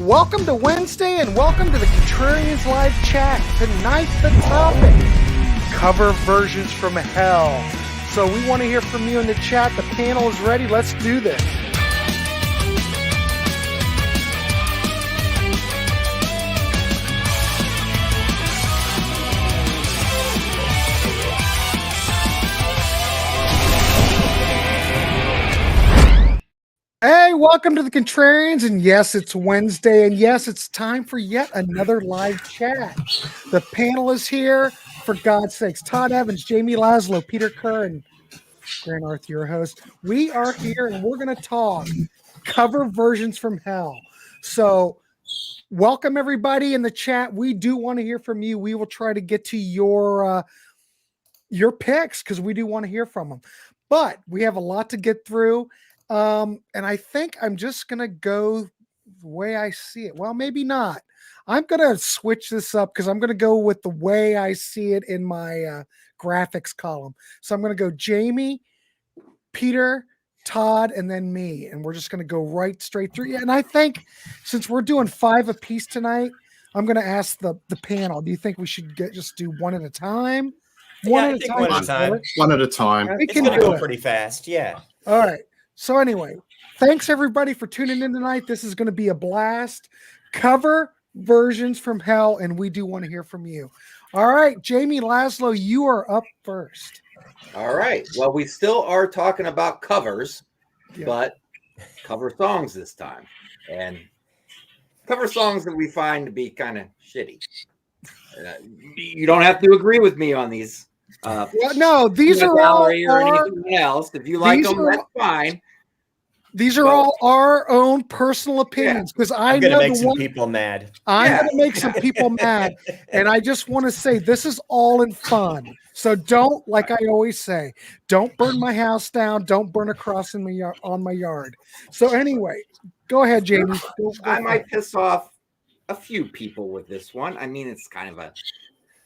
Welcome to Wednesday and welcome to the Contrarians live chat. Tonight the topic, cover versions from hell. So we want to hear from you in the chat. The panel is ready. Let's do this. Hey, welcome to the Contrarians, and yes, it's Wednesday, and yes, it's time for yet another live chat. The panel is here, for God's sakes. Todd Evans, Jamie Laszlo, Peter Kerr, and Grant Arth, your host. We are here, and we're going to talk cover versions from hell. So, welcome everybody in the chat. We do want to hear from you. We will try to get to your picks because we do want to hear from them. But we have a lot to get through. And I think I'm just going to go the way I see it. Well, maybe not. I'm going to switch this up because I'm going to go with the way I see it in my graphics column. So I'm going to go Jamie, Peter, Todd, and then me. And we're just going to go right straight through. Yeah, and I think since we're doing 5 apiece tonight, I'm going to ask the panel. Do you think we should just do one at a time? One at a time. One at a time. It's going to go pretty fast. Yeah. All right. So anyway, thanks everybody for tuning in tonight. This is going to be a blast. Cover versions from hell, and we do want to hear from you. All right, Jamie Laszlo, you are up first. All right. Well, we still are talking about covers, but cover songs this time. And cover songs that we find to be kind of shitty. You don't have to agree with me on these. No, these are all or anything else. If you like them, that's fine. These are all our own personal opinions because I'm going to make some people mad. I'm going to make some people mad, and I just want to say this is all in fun. So don't, like I always say, don't burn my house down. Don't burn a cross in on my yard. So anyway, go ahead, Jamie. I might piss off a few people with this one. I mean, it's kind of a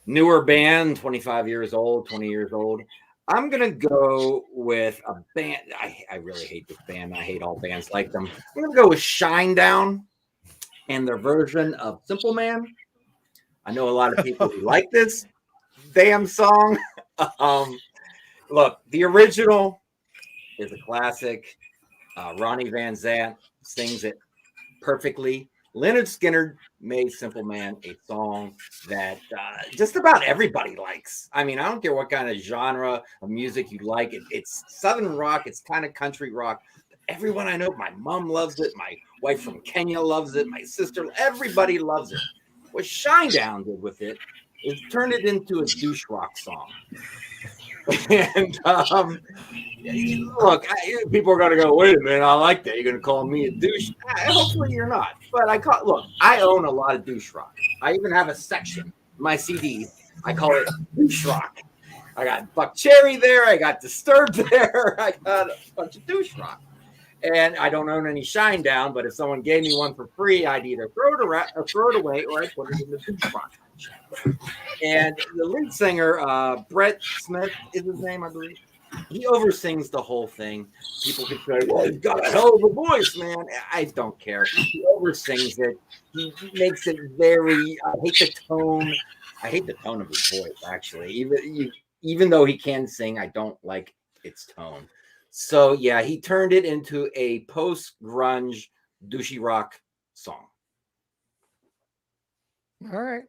newer band, 25 years old, 20 years old. I'm going to go with a band. I really hate this band. I hate all bands like them. I'm going to go with Shinedown and their version of Simple Man. I know a lot of people who like this damn song. Look, the original is a classic. Ronnie Van Zant sings it perfectly. Leonard Skinner made Simple Man a song that just about everybody likes. I mean, I don't care what kind of genre of music you like. It's Southern rock. It's kind of country rock. Everyone I know, my mom loves it. My wife from Kenya loves it. My sister, everybody loves it. What Shinedown did with it is turn it into a douche rock song. And look, people are going to go, wait a minute, I like that. You're going to call me a douche? Hopefully you're not. But look, I own a lot of douche rock. I even have a section in my CDs. I call it douche rock. I got Buck Cherry there. I got Disturbed there. I got a bunch of douche rock. And I don't own any Shinedown, but if someone gave me one for free, I'd either throw it away or I'd put it in the douche rock. And the lead singer, Brett Smith is his name, I believe. He oversins the whole thing. People can say, well, he's got a hell of a voice, man. I don't care. He oversins it. He makes it very, I hate the tone. I hate the tone of his voice, actually. Even though he can sing, I don't like its tone. So, yeah, he turned it into a post-grunge douchey rock song. All right.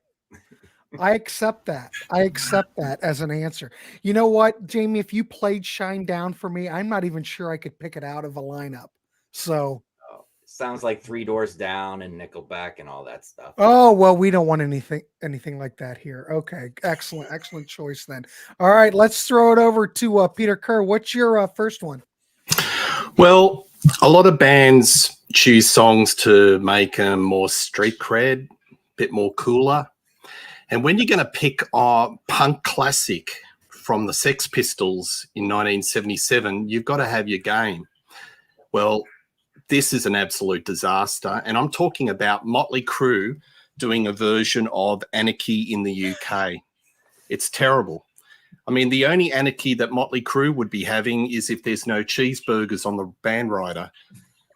I accept that. I accept that as an answer. You know what, Jamie? If you played Shinedown for me, I'm not even sure I could pick it out of a lineup. So sounds like Three Doors Down and Nickelback and all that stuff. Oh, well, we don't want anything like that here. Okay, excellent choice then. All right, let's throw it over to Peter Kerr. What's your first one? Well, a lot of bands choose songs to make them more street cred, a bit more cooler. And when you're going to pick a punk classic from the Sex Pistols in 1977, you've got to have your game. Well, this is an absolute disaster. And I'm talking about Motley Crue doing a version of Anarchy in the UK. It's terrible. I mean, the only anarchy that Motley Crue would be having is if there's no cheeseburgers on the band rider.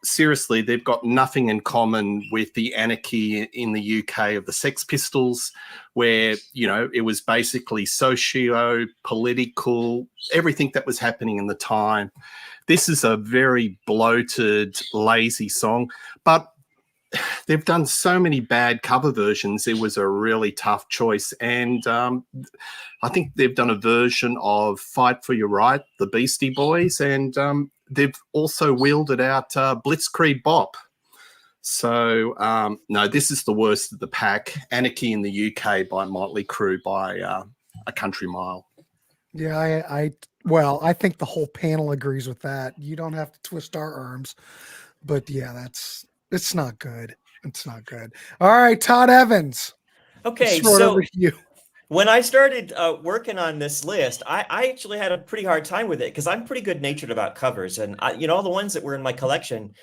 seriously, they've got nothing in common with the anarchy in the UK of the Sex Pistols, where, you know, it was basically socio-political, everything that was happening in the time. This is a very bloated, lazy song, but they've done so many bad cover versions. It was a really tough choice. And I think they've done a version of Fight for Your Right, the Beastie Boys, and they've also wielded out Blitzkrieg Bop. So, no, this is the worst of the pack. Anarchy in the UK by Motley Crue by a country mile. Yeah, I think the whole panel agrees with that. You don't have to twist our arms. But yeah, it's not good. It's not good. All right, Todd Evans. Okay, so when I started working on this list, I actually had a pretty hard time with it because I'm pretty good natured about covers, and all the ones that were in my collection,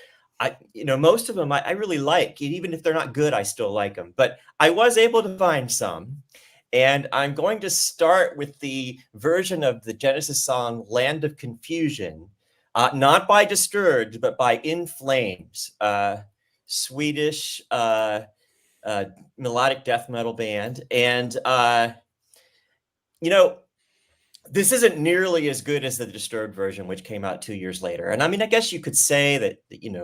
most of them I really like. Even if they're not good, I still like them. But I was able to find some, and I'm going to start with the version of the Genesis song "Land of Confusion." Not by Disturbed, but by In Flames, Swedish melodic death metal band. And, this isn't nearly as good as the Disturbed version, which came out 2 years later. And I mean, I guess you could say that,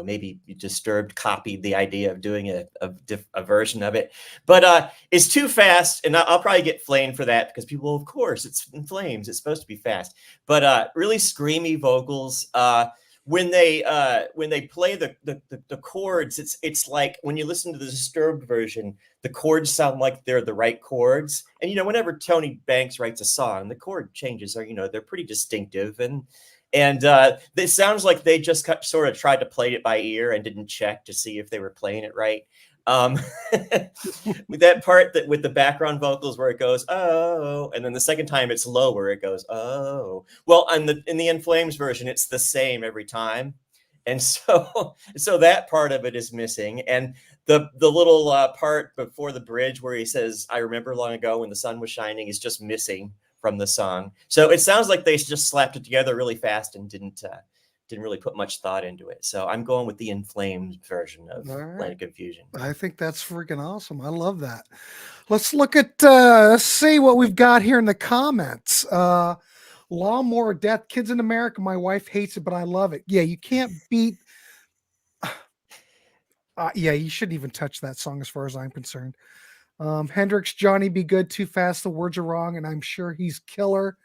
maybe Disturbed copied the idea of doing a version of it. But it's too fast, and I'll probably get flamed for that because people, of course, it's In Flames. It's supposed to be fast. But really screamy vocals. When they play the chords, it's like when you listen to the Disturbed version, the chords sound like they're the right chords. And whenever Tony Banks writes a song, the chord changes are they're pretty distinctive, and it sounds like they just sort of tried to play it by ear and didn't check to see if they were playing it right. With that part that with the background vocals where it goes oh, and then the second time it's low where it goes oh. Well, in the In Flames version, it's the same every time, and so that part of it is missing, and the little part before the bridge where he says "I remember long ago when the sun was shining" is just missing from the song. So it sounds like they just slapped it together really fast and didn't really put much thought into it. So I'm going with the In Flames version of Land of Confusion. I think that's freaking awesome. I love that. Let's look at, let's see what we've got here in the comments. Lawnmower Death, Kids in America. My wife hates it, but I love it. Yeah, you can't beat. Yeah, you shouldn't even touch that song as far as I'm concerned. Hendrix, Johnny Be Good, Too Fast, the words are wrong, and I'm sure he's killer.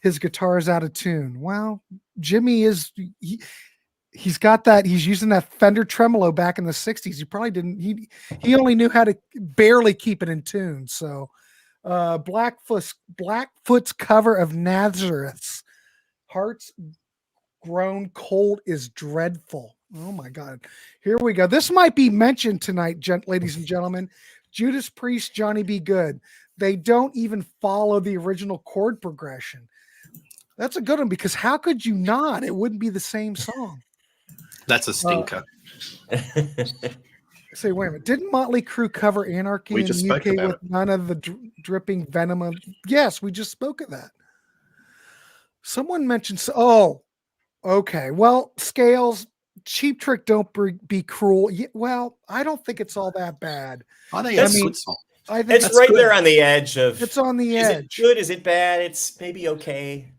His guitar is out of tune. Well, Jimmy is, he's got that. He's using that Fender tremolo back in the 60s. He probably didn't, he only knew how to barely keep it in tune. So Blackfoot's cover of Nazareth's Hearts Grown Cold is dreadful. Oh my God. Here we go. This might be mentioned tonight, ladies and gentlemen. Judas Priest, Johnny Be Good. They don't even follow the original chord progression. That's a good one because how could you not? It wouldn't be the same song. That's a stinker. Say, wait a minute. Didn't Motley Crue cover Anarchy in the UK with none of the dripping venom of? Yes, we just spoke of that. Someone mentioned. Oh, okay. Well, Scales, Cheap Trick, Don't Be Cruel. Yeah, well, I don't think it's all that bad. I think it's a good song. I think it's right there on the edge of. It's on the edge. Is it good? Is it bad? It's maybe okay.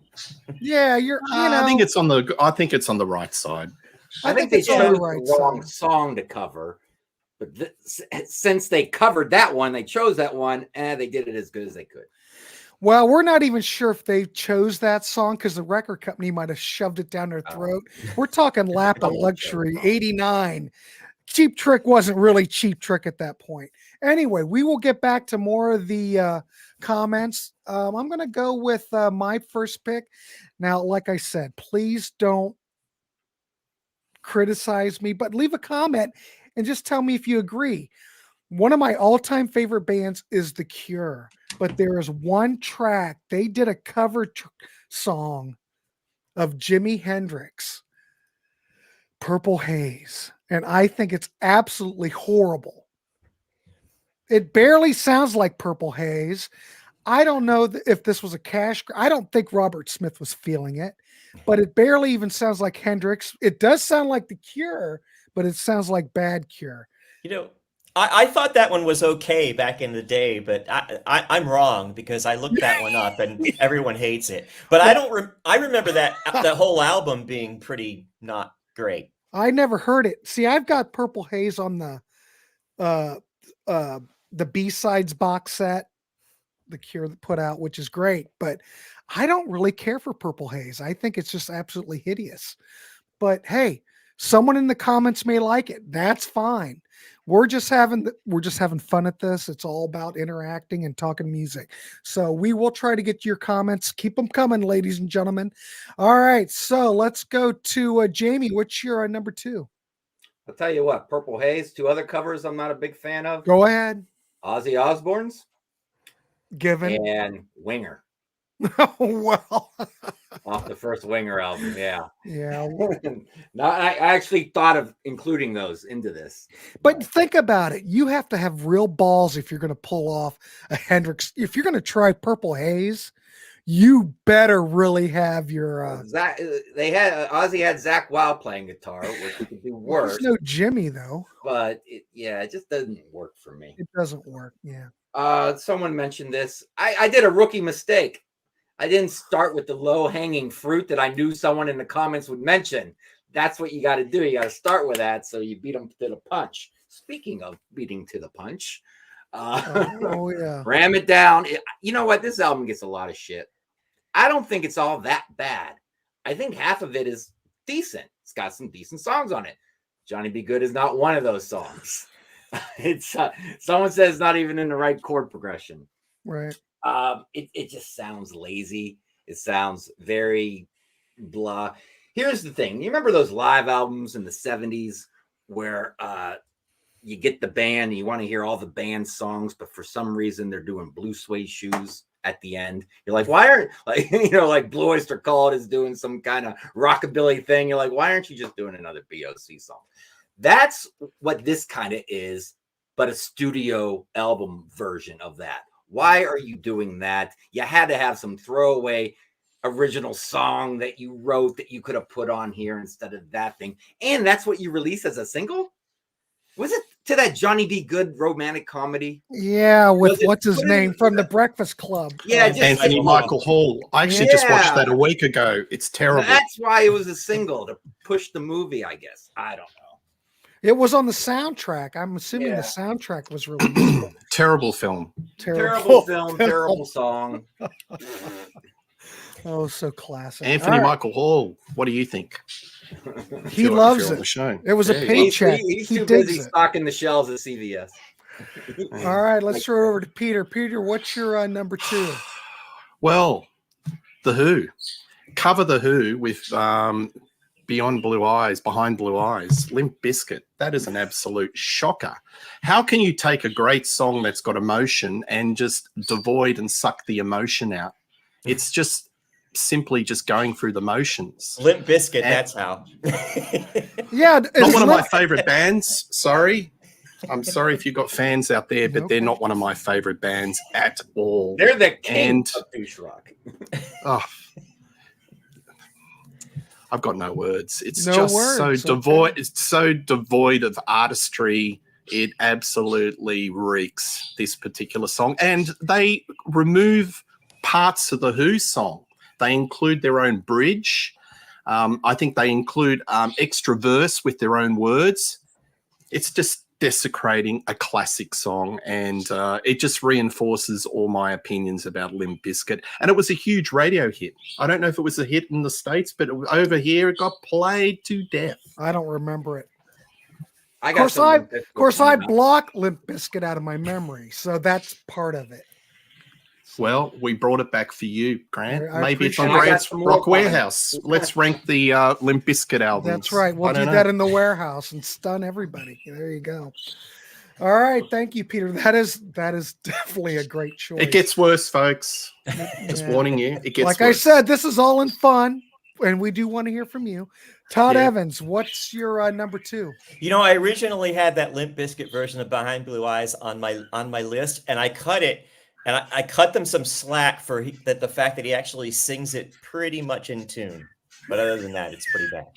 Yeah, I think it's on the right side. I think they chose the wrong song to cover, but since they covered that one, they chose that one, and they did it as good as they could. Well, we're not even sure if they chose that song because the record company might have shoved it down their throat. We're talking Lap of Luxury, 89. Cheap Trick wasn't really Cheap Trick at that point. Anyway, we will get back to more of the comments. I'm going to go with my first pick. Now, like I said, please don't criticize me, but leave a comment and just tell me if you agree. One of my all-time favorite bands is The Cure, but there is one track. They did a cover song of Jimi Hendrix, Purple Haze, and I think it's absolutely horrible. It barely sounds like Purple Haze. I don't know if this was a cash. I don't think Robert Smith was feeling it, but it barely even sounds like Hendrix. It does sound like The Cure, but it sounds like Bad Cure. You know, I thought that one was okay back in the day, but I'm wrong because I looked that one up and everyone hates it. But I remember that the whole album being pretty not great. I never heard it. See, I've got Purple Haze on the B-sides box set the Cure put out, which is great, but I don't really care for Purple Haze. I think it's just absolutely hideous. But hey, someone in the comments may like it. That's fine. We're just having fun at this. It's all about interacting and talking music. So we will try to get your comments. Keep them coming, ladies and gentlemen. All right, so let's go to Jamie. What's your number 2? I'll tell you what, Purple Haze, 2 other covers I'm not a big fan of. Go ahead. Ozzy Osbourne's Given and Winger. Oh, well. Off the first Winger album, yeah. Yeah. No, I actually thought of including those into this. But think about it. You have to have real balls if you're going to pull off a Hendrix. If you're going to try Purple Haze, you better really have your. Ozzy had Zach Wild playing guitar, which he could do worse. There's no Jimmy though. But it just doesn't work for me. It doesn't work. Yeah. Someone mentioned this. I did a rookie mistake. I didn't start with the low-hanging fruit that I knew someone in the comments would mention. That's what you got to do. You got to start with that, so you beat them to the punch. Speaking of beating to the punch, yeah, ram it down. You know what? This album gets a lot of shit. I don't think it's all that bad. I think half of it is decent. It's got some decent songs on it. Johnny Be Good is not one of those songs. It's someone says it's not even in the right chord progression. Right. It just sounds lazy. It sounds very blah. Here's the thing. You remember those live albums in the 70s where you get the band and you want to hear all the band songs, but for some reason they're doing Blue Suede Shoes at the end. You're like, why aren't like Blue Oyster Cult is doing some kind of rockabilly thing. You're like, why aren't you just doing another BOC song? That's what this kind of is, but a studio album version of that. Why are you doing that? You had to have some throwaway original song that you wrote that you could have put on here instead of that thing. And that's what you released as a single? Was it to that Johnny Be Good romantic comedy? Yeah, with what's his name from the Breakfast Club. Yeah, Anthony Michael Hall. I actually just watched that a week ago. It's terrible. That's why it was a single, to push the movie, I guess. I don't know. It was on the soundtrack. I'm assuming the soundtrack was released. Terrible film. Terrible film, terrible song. Oh, so classic. Anthony Michael Hall. What do you think? He loves it. It was a paycheck. He's too busy stocking the shelves at CVS. All right, let's throw it over to Peter. Peter, what's your number 2? Well, The Who. Cover The Who with Behind Blue Eyes, Limp Bizkit. That is an absolute shocker. How can you take a great song that's got emotion and just devoid and suck the emotion out? It's just simply just going through the motions. Limp Bizkit, that's how. Yeah. Not one of my favorite bands. Sorry. I'm sorry if you've got fans out there, but they're not one of my favorite bands at all. They're the king of douche rock. Oh, I've got no words. It's so devoid. Okay. It's so devoid of artistry. It absolutely reeks, this particular song. And they remove parts of the Who song. They include their own bridge. I think they include extra verse with their own words. It's just desecrating a classic song, and it just reinforces all my opinions about Limp Bizkit. And it was a huge radio hit. I don't know if it was a hit in the States, but over here it got played to death. I don't remember it. Of course, I blocked Limp Bizkit out of my memory, so that's part of it. Well, we brought it back for you, Grant. Maybe it's on it. Grant's Rock Warehouse. Let's rank the Limp Bizkit albums. That's right. We'll do that in the warehouse and stun everybody. There you go. All right. Thank you, Peter. That is definitely a great choice. It gets worse, folks. Just warning you. It gets like worse. I said, this is all in fun, and we do want to hear from you. Todd Evans, what's your number 2? You know, I originally had that Limp Bizkit version of Behind Blue Eyes on my list, and I cut it. And I cut them some slack for the fact that he actually sings it pretty much in tune. But other than that, it's pretty bad.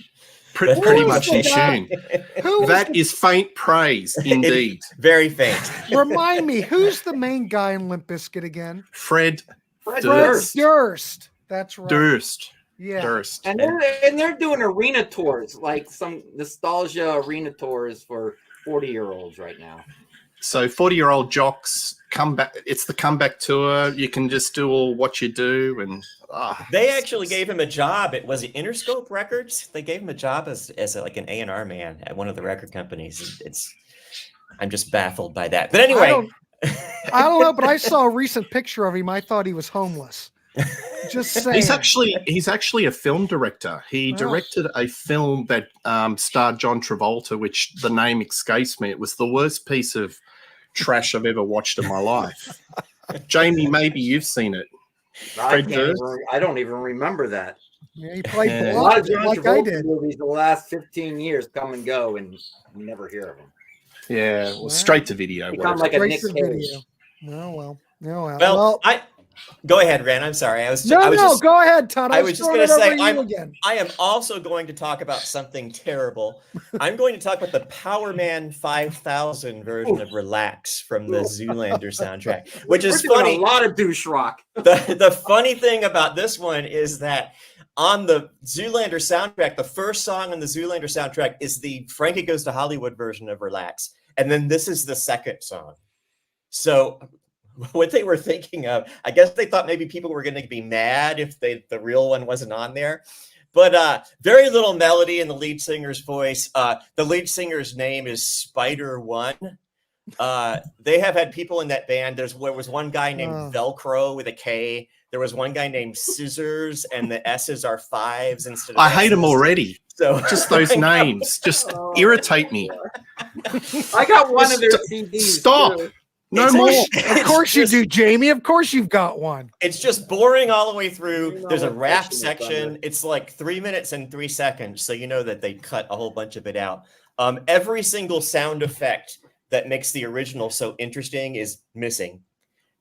Pretty much in that? tune. That is faint praise, indeed. It's very faint. Remind me, who's the main guy in Limp Bizkit again? Fred Durst. That's right. Durst. Yeah. Durst. And they're doing arena tours, like some nostalgia arena tours for 40-year-olds right now. So 40-year-old jocks come back. It's the comeback tour. You can just do all what you do, and they actually gave him a job. It was Interscope Records. They gave him a job as like an A&R man at one of the record companies. I'm just baffled by that. But anyway, I don't know. But I saw a recent picture of him. I thought he was homeless. Just saying. He's actually a film director. He directed a film that starred John Travolta, which the name escapes me. It was the worst piece of trash I've ever watched in my life. Jamie, maybe you've seen it. I don't even remember that. Yeah, he played a lot of John Travolta movies the last 15 years come and go, and you never hear of them. Yeah, well, straight to video. Like a Nick Cage. Well, go ahead, Ren. I'm sorry. Go ahead, Todd. I was just going to say, I am also going to talk about something terrible. I'm going to talk about the Power Man 5000 version of Relax from the Zoolander soundtrack, which is funny. A lot of douche rock. The funny thing about this one is that on the Zoolander soundtrack, the first song on the Zoolander soundtrack is the Frankie Goes to Hollywood version of Relax. And then this is the second song. So what they were thinking of, I guess they thought maybe people were going to be mad if the real one wasn't on there. But very little melody in the lead singer's voice. The lead singer's name is Spider One. They have had people in that band. There was one guy named Velcro with a K. There was one guy named Scissors, and the S's are fives instead of I hate them already. So just those names just irritate me. I got one of their CDs. Stop. Too. No more. Of course you do, Jamie. Of course you've got one. It's just boring all the way through. There's a rap section. It's like 3 minutes and 3 seconds. So you know that they cut a whole bunch of it out. Every single sound effect that makes the original so interesting is missing.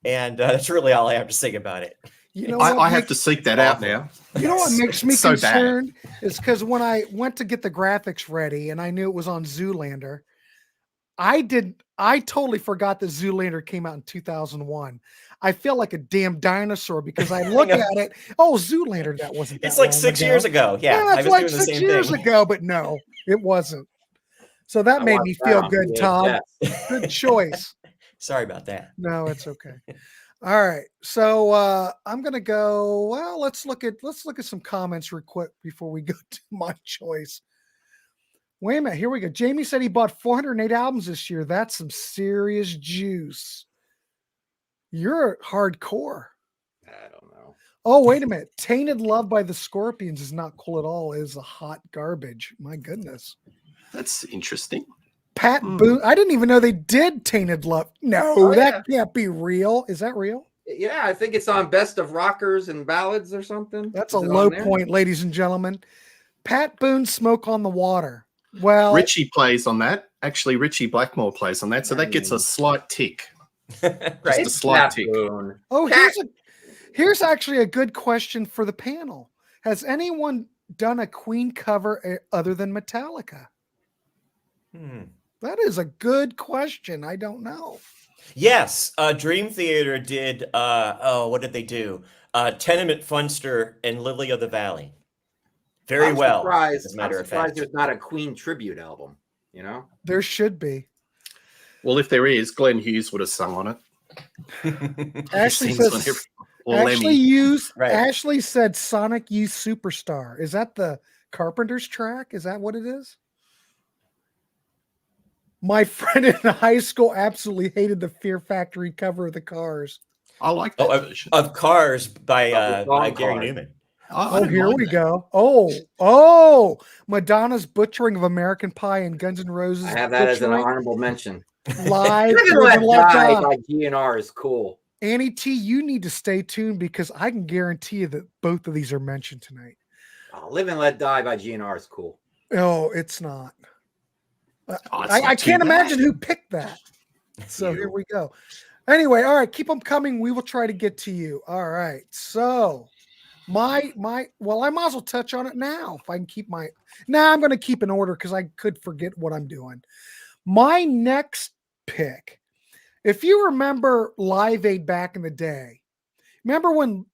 And that's really all I have to say about it. You know, I have to seek that out now. You know what makes me so concerned is because when I went to get the graphics ready and I knew it was on Zoolander, I totally forgot that Zoolander came out in 2001. I feel like a damn dinosaur because I look at it. Oh, Zoolander, that wasn't that It's like 6 years ago. Yeah, that's like 6 years ago, but no, it wasn't. So that made me feel good, Todd. Good choice. Sorry about that. No, it's okay. All right. So I'm gonna go. Well, let's look at some comments real quick before we go to my choice. Wait a minute. Here we go. Jamie said he bought 408 albums this year. That's some serious juice. You're hardcore. I don't know. Oh, wait a minute. Tainted Love by the Scorpions is not cool at all. It is a hot garbage. My goodness. That's interesting. Pat Boone. I didn't even know they did Tainted Love. No, that can't be real. Is that real? Yeah, I think it's on Best of Rockers and Ballads or something. That's a low point, ladies and gentlemen. Pat Boone's Smoke on the Water. Well, Richie plays on that. Actually, Richie Blackmore plays on that, so that gets a slight tick. Right. Just a slight tick. Oh, here's actually a good question for the panel. Has anyone done a Queen cover other than Metallica? That is a good question. I don't know. Yes, Dream Theater did. What did they do? Tenement Funster and Lily of the Valley. Very well. As a matter of fact, there's not a Queen tribute album. You know, there should be. Well, if there is, Glenn Hughes would have sung on it. Ashley said Sonic Youth Superstar. Is that the Carpenter's track? Is that what it is? My friend in high school absolutely hated the Fear Factory cover of the Cars. I like that version. Of Cars by Gary Newman. Oh, here we go. Oh, Madonna's Butchering of American Pie and Guns N' Roses. I have that as an honorable mention. Live. Let Die by GNR is cool. Annie T, you need to stay tuned because I can guarantee you that both of these are mentioned tonight. Live and Let Die by GNR is cool. Oh, it's not. I can't imagine who picked that. So here we go. Anyway, all right, keep them coming. We will try to get to you. All right. So Well, I might as well touch on it now if I can keep my. Now I'm going to keep in order because I could forget what I'm doing. My next pick, if you remember Live Aid back in the day, remember when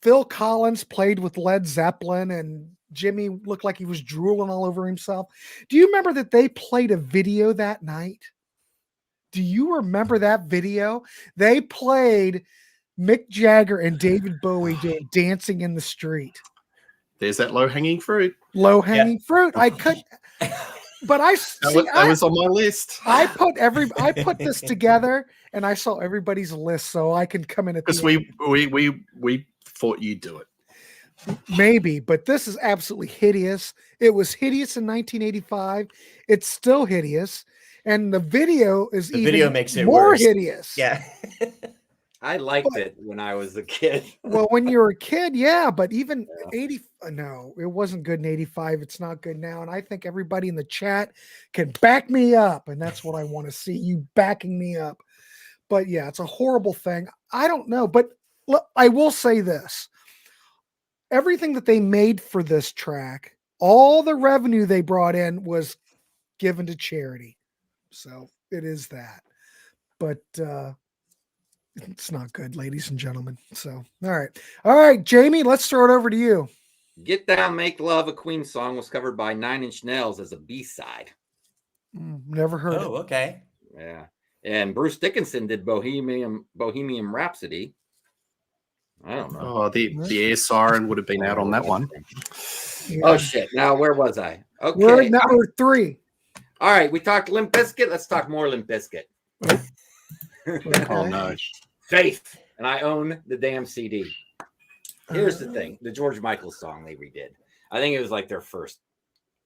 Phil Collins played with Led Zeppelin and Jimmy looked like he was drooling all over himself? Do you remember that they played a video that night? Do you remember that video? They played Mick Jagger and David Bowie doing Dancing in the Street. There's that low-hanging fruit. Low-hanging fruit. I could, but I that was on my list. I put this together and I saw everybody's list so I can come in at because we thought you'd do it. Maybe, but this is absolutely hideous. It was hideous in 1985. It's still hideous. And the video is even makes it more worse. hideous. Yeah. I liked it when I was a kid. Well, when you were a kid, yeah, but even 80, no, it wasn't good in 85. It's not good now. And I think everybody in the chat can back me up. And that's what I want to see, you backing me up. But yeah, it's a horrible thing. I don't know, but look, I will say this. Everything that they made for this track, all the revenue they brought in was given to charity. So it is that. But it's not good, ladies and gentlemen. So, all right, Jamie, let's throw it over to you. Get Down, Make Love, a Queen song, was covered by 9 Inch Nails as a B-side. Never heard it. Oh, okay. Yeah. And Bruce Dickinson did Bohemian Rhapsody. I don't know. Oh, the air siren would have been out on that one. Yeah. Oh, shit. Now, where was I? Okay. We're at number 3. All right. We talked Limp Bizkit. Let's talk more Limp Bizkit. Oh, no. Faith. And I own the damn CD. Here's the thing. The George Michael song they redid. I think it was like their first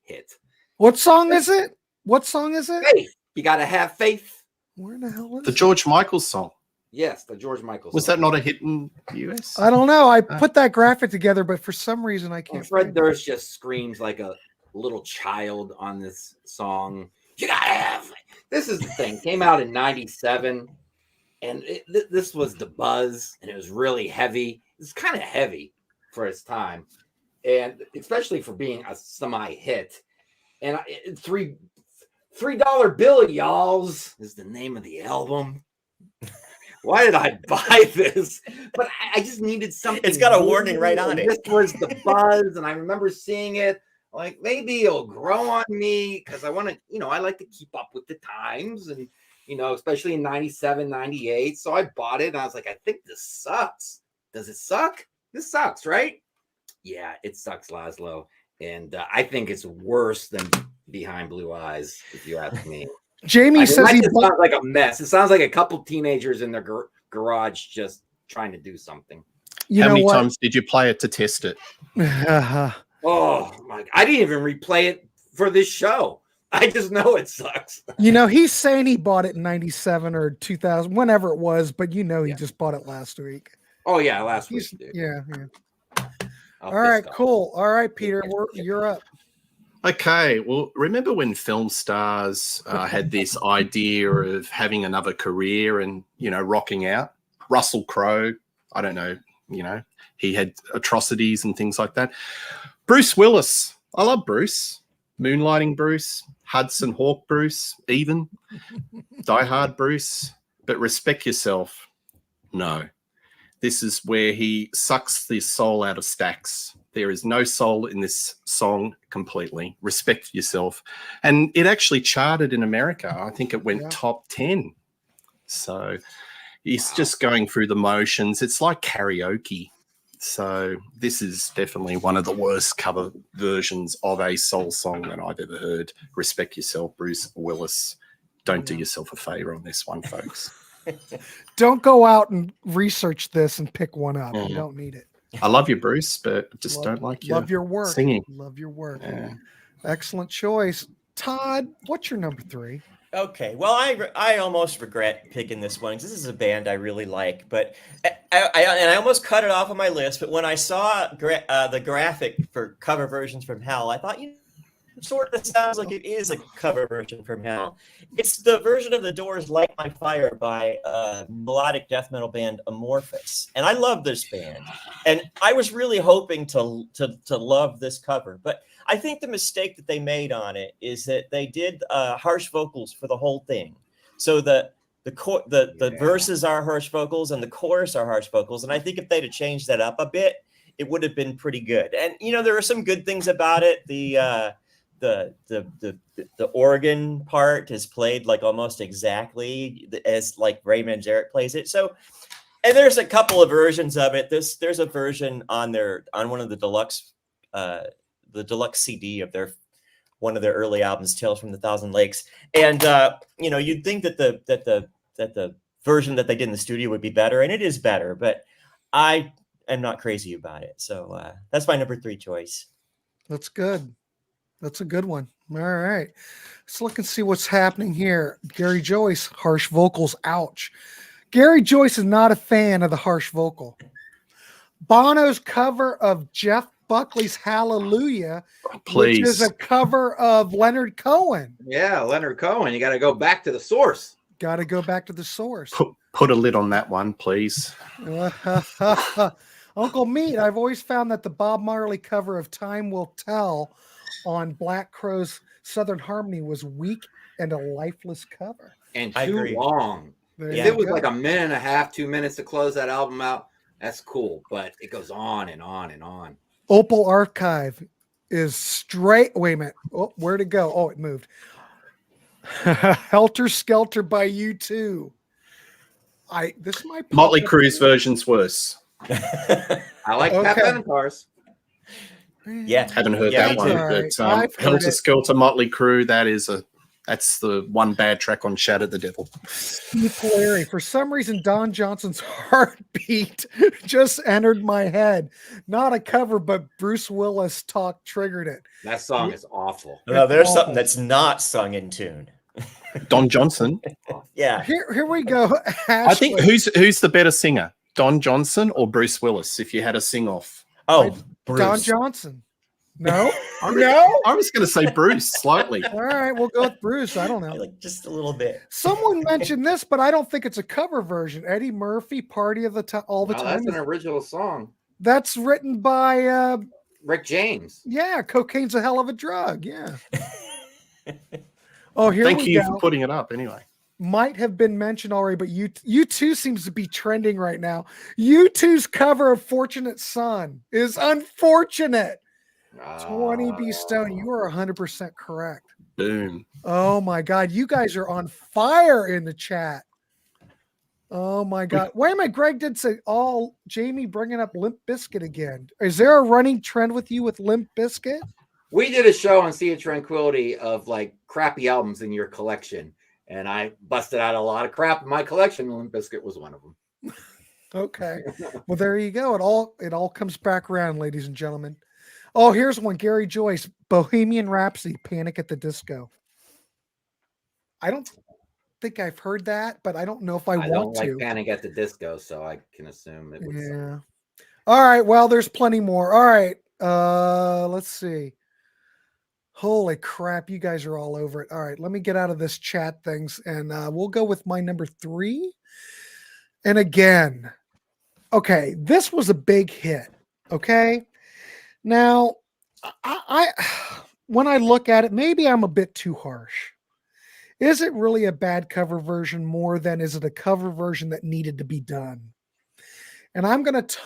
hit. What song is it? Faith. You got to have faith. Where the hell is The it? George Michael song. Yes, the George Michael song. Was that not a hit in the US? I don't know. I put that graphic together, but for some reason I can't. Fred Durst just screams like a little child on this song. You gotta have it. This is the thing. Came out in '97, and this was the buzz, and it was really heavy. It's kind of heavy for its time, and especially for being a semi-hit. And $3 bill, y'alls, is the name of the album. Why did I buy this? But I just needed something. It's got a warning right on it. This was the buzz, and I remember seeing it. Like, maybe it'll grow on me because I want to, I like to keep up with the times and, especially in 97, 98. So I bought it and I was like, I think this sucks. Does it suck? This sucks, right? Yeah, it sucks, Laszlo. And I think it's worse than Behind Blue Eyes, if you ask me. Jamie says he sounds like a mess. It sounds like a couple teenagers in their garage just trying to do something. How many times did you play it to test it? Oh my! I didn't even replay it for this show. I just know it sucks. He's saying he bought it in 97 or 2000, whenever it was, but he just bought it last week. Oh yeah, last week. Dude. Yeah. All right, cool. All right, Peter, you're up. Okay, well, remember when film stars had this idea of having another career and, rocking out? Russell Crowe, I don't know, he had atrocities and things like that. Bruce Willis, I love Bruce. Moonlighting Bruce, Hudson Hawk Bruce, even. Die Hard Bruce, but Respect Yourself, no. This is where he sucks the soul out of Stax. There is no soul in this song completely. Respect Yourself. And it actually charted in America. I think it went top 10. So he's just going through the motions. It's like karaoke. So this is definitely one of the worst cover versions of a soul song that I've ever heard. Respect Yourself, Bruce Willis. Don't do yourself a favor on this one, folks. Don't go out and research this and pick one up. You don't need it. I love you, Bruce, but just don't like your work. Singing. Love your work. Yeah. Excellent choice. Todd, what's your number 3? Okay, well, I almost regret picking this one because this is a band I really like, but I almost cut it off on my list. But when I saw the graphic for cover versions from Hell, I thought, sort of sounds like it is a cover version from hell. It's the version of The Doors' "Light My Fire" by melodic death metal band Amorphous, and I love this band. And I was really hoping to love this cover, but I think the mistake that they made on it is that they did harsh vocals for the whole thing. So the verses are harsh vocals and the chorus are harsh vocals, and I think if they'd have changed that up a bit, it would have been pretty good. And there are some good things about it. The organ part is played like almost exactly as like Ray Manzarek plays it. So, and there's a couple of versions of it. There's a version on one of the deluxe CD of one of their early albums, Tales from the Thousand Lakes. And you'd think that the version that they did in the studio would be better, and it is better, but I am not crazy about it. So that's my number 3 choice. That's good. That's a good one. All right. Let's look and see what's happening here. Gary Joyce, harsh vocals. Ouch. Gary Joyce is not a fan of the harsh vocal. Bono's cover of Jeff Buckley's Hallelujah, Please. Which is a cover of Leonard Cohen. Yeah, Leonard Cohen. You got to go back to the source. Got to go back to the source. Put a lid on that one, please. Uncle Meat, I've always found that the Bob Marley cover of Time Will Tell on Black Crow's Southern Harmony was weak and a lifeless cover. And too long. If it was like a minute and a half, 2 minutes to close that album out, that's cool. But it goes on and on and on. Opal Archive is straight. Wait a minute. Oh, where'd it go? Oh, it moved. Helter Skelter by U2. This is my Motley Crue's version's worse. I like Pat Benatar's. Yeah, haven't heard that one. Right. But Helter Skelter, Motley Crue, that's the one bad track on Shatter the Devil. Poleri. For some reason, Don Johnson's Heartbeat just entered my head. Not a cover, but Bruce Willis talk triggered it. That song is awful. No, there's something that's not sung in tune. Don Johnson. Yeah. Here we go. Ashley. I think who's the better singer, Don Johnson or Bruce Willis? If you had a sing off. Oh, Bruce. Don Johnson. No, no. I was going to say Bruce slightly. All right, we'll go with Bruce. I don't know, like just a little bit. Someone mentioned this, but I don't think it's a cover version. Eddie Murphy, "Party of the Time," all the time. That's an original song. That's written by Rick James. Yeah, cocaine's a hell of a drug. Yeah. Oh, here Thank we you go. for putting it up. Anyway, might have been mentioned already, but U2 seems to be trending right now. U2's cover of "Fortunate Son" is unfortunate. 20 B Stone, you are 100% correct. Boom. Oh my God, you guys are on fire in the chat. Oh my God. Wait a minute, Greg did say, Jamie bringing up Limp Bizkit again. Is there a running trend with you with Limp Bizkit? We did a show on Sea of Tranquility of like crappy albums in your collection, and I busted out a lot of crap in my collection. Limp Bizkit was one of them. Okay. Well, there you go. It all comes back around, ladies and gentlemen. Oh, here's one. Gary Joyce, Bohemian Rhapsody, Panic at the Disco. I don't think I've heard that, but I don't know if I want don't like to. Panic at the Disco, so I can assume it was. Yeah. All right. Well, there's plenty more. All right. Let's see. Holy crap. You guys are all over it. All right. Let me get out of this chat things, and we'll go with my number 3. And again, okay, this was a big hit. Okay. Now, I when I look at it, maybe I'm a bit too harsh. Is it really a bad cover version more than is it a cover version that needed to be done? And I'm going to,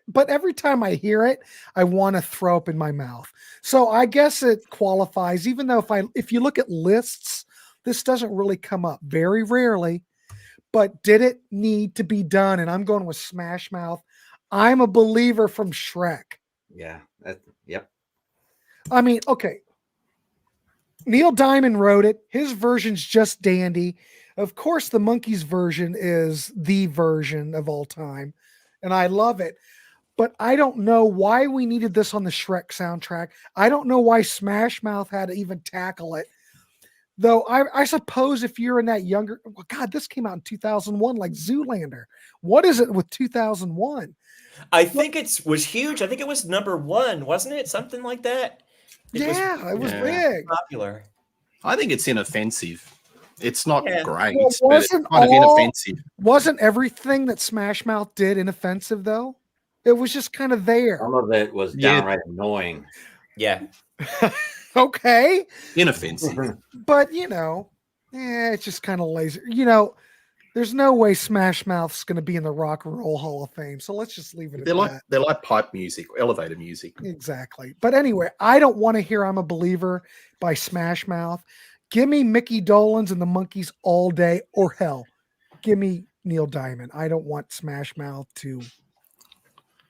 but every time I hear it, I want to throw up in my mouth. So I guess it qualifies, even though if you look at lists, this doesn't really come up very rarely, but did it need to be done? And I'm going with Smash Mouth. I'm a believer from Shrek. Yeah. Yep. I mean, okay. Neil Diamond wrote it. His version's just dandy. Of course, the Monkees version is the version of all time, and I love it. But I don't know why we needed this on the Shrek soundtrack. I don't know why Smash Mouth had to even tackle it. Though I suppose if you're in that younger, well, God, this came out in 2001, like Zoolander. What is it with 2001? I think it was huge. I think it was number 1, wasn't it? Something like that. It was Yeah. big. popular. I think it's inoffensive. It's not Yeah. great, Well, but it's wasn't kind of all- inoffensive. Wasn't everything that Smash Mouth did inoffensive though? It was just kind of there. Some of it was Yeah. downright annoying. Yeah. Okay, Inoffensive. but it's just kind of lazy. There's no way Smash Mouth's going to be in the Rock and Roll Hall of Fame, so let's just leave it at that. They're like pipe music, elevator music. Exactly. But anyway, I don't want to hear "I'm a Believer" by Smash Mouth. Give me Mickey Dolenz and the Monkees all day, or hell, give me Neil Diamond. I don't want Smash Mouth to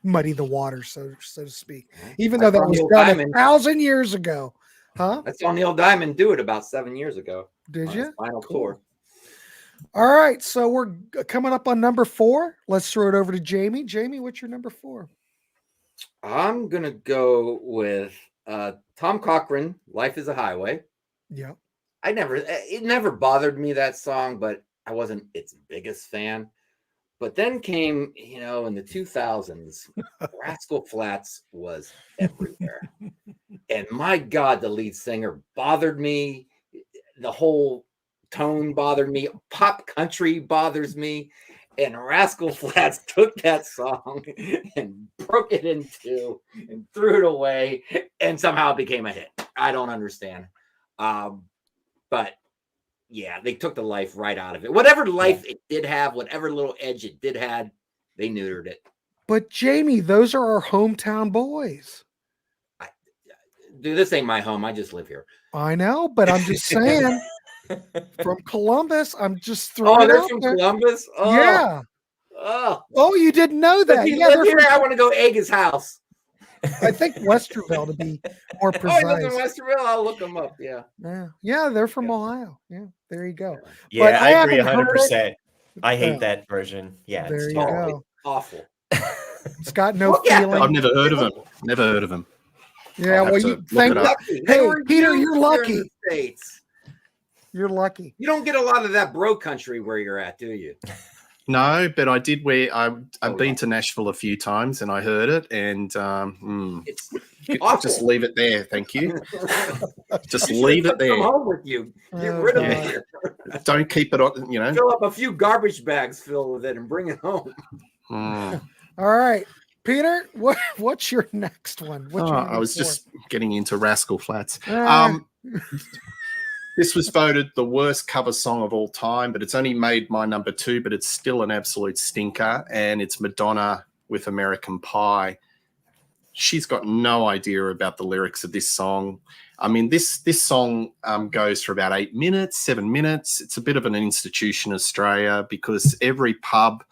muddy the water, so to speak. Even though that was Neil done Diamond. 1,000 years ago. Huh? I saw Neil Diamond do it about 7 years ago. Did on you? his final Cool. tour. All right, so we're coming up on number 4. Let's throw it over to Jamie. Jamie, what's your number 4? I'm gonna go with Tom Cochrane, "Life Is a Highway." Yeah. It never bothered me, that song, but I wasn't its biggest fan. But then came, in the 2000s, Rascal Flatts was everywhere. And my God, the lead singer bothered me. The whole tone bothered me. Pop country bothers me. And Rascal Flatts took that song and broke it in two and threw it away, and somehow it became a hit. I don't understand. But yeah, they took the life right out of it. Whatever life it did have, whatever little edge it did had, they neutered it. But Jamie, those are our hometown boys. Dude, this ain't my home. I just live here. I know, but I'm just saying. From Columbus, I'm just throwing Oh, it they're out from there. Columbus? Oh, Yeah. Oh, You didn't know Does that. he Yeah, live they're here? from, I want to go egg his house. I think Westerville to be more Oh, he lives precise. in Westerville? I'll look him up. Yeah. Yeah, they're from Ohio. Yeah, there you go. Yeah, But I agree haven't heard 100%. I hate Yeah. that version. Yeah, There it's you terrible. go. Awful. It's got no Look at feeling. I've never heard of him. Never heard of him. Yeah, I'll have well, to you look thank it up. Lucky. Hey, They were Peter, huge you're here in lucky. the States. You're lucky. You don't get a lot of that bro country where you're at, do you? No, but I did I've Oh, been yeah. to Nashville a few times and I heard it, and It's just awful. leave it there. Thank you. Just You should leave have it took them there. home with you. Get Oh, rid of God. it. Don't keep it on, Fill up a few garbage bags filled with it and bring it home. Mm. All right, Peter, what's your next one? What's your Oh, number I was 4? just getting into Rascal Flatts. Ah. This was voted the worst cover song of all time, but it's only made my number 2, but it's still an absolute stinker, and it's Madonna with American Pie. She's got no idea about the lyrics of this song. I mean, this song goes for about 8 minutes, 7 minutes. It's a bit of an institution in Australia because every pub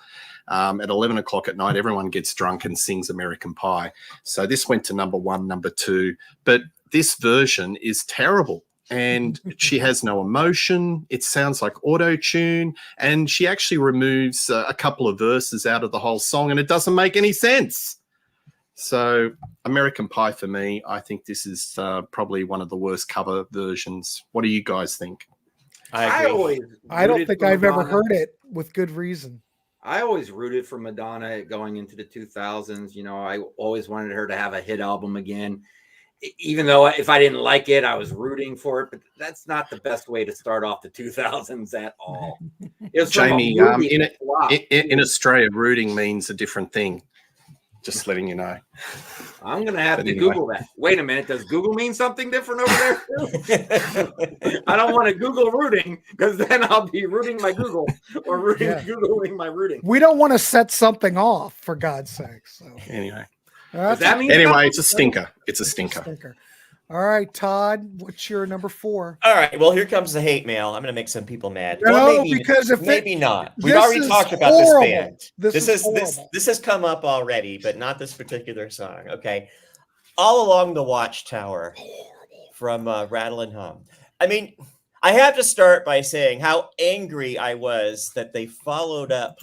at 11 o'clock at night, everyone gets drunk and sings American Pie. So this went to number 1, number 2. But this version is terrible. And she has no emotion. It sounds like auto-tune. And she actually removes a couple of verses out of the whole song, and it doesn't make any sense. So American Pie for me, I think this is probably one of the worst cover versions. What do you guys think? I agree. I don't rooted think for I've ever Madonna. heard it with good reason. I always rooted for Madonna going into the 2000s. I always wanted her to have a hit album again. Even though if I didn't like it, I was rooting for it. But that's not the best way to start off the 2000s at all. It was from a Jamie, movie that flopped. in Australia, rooting means a different thing. Just letting you know. I'm going to have But to anyway. Google that. Wait a minute. Does Google mean something different over there too? I don't want to Google rooting because then I'll be rooting my Google or Googling my rooting. We don't want to set something off, for God's sake. So Anyway. Does that mean Anyway, something? it's a stinker. It's a stinker. All right, Todd, what's your number 4? All right, well, here comes the hate mail. I'm going to make some people mad. No, Well, maybe, because if maybe not. We've this already is talked about horrible. this band. This is horrible. This has come up already, but not this particular song. Okay, All Along the Watchtower from Rattle and Hum. I mean, I have to start by saying how angry I was that they followed up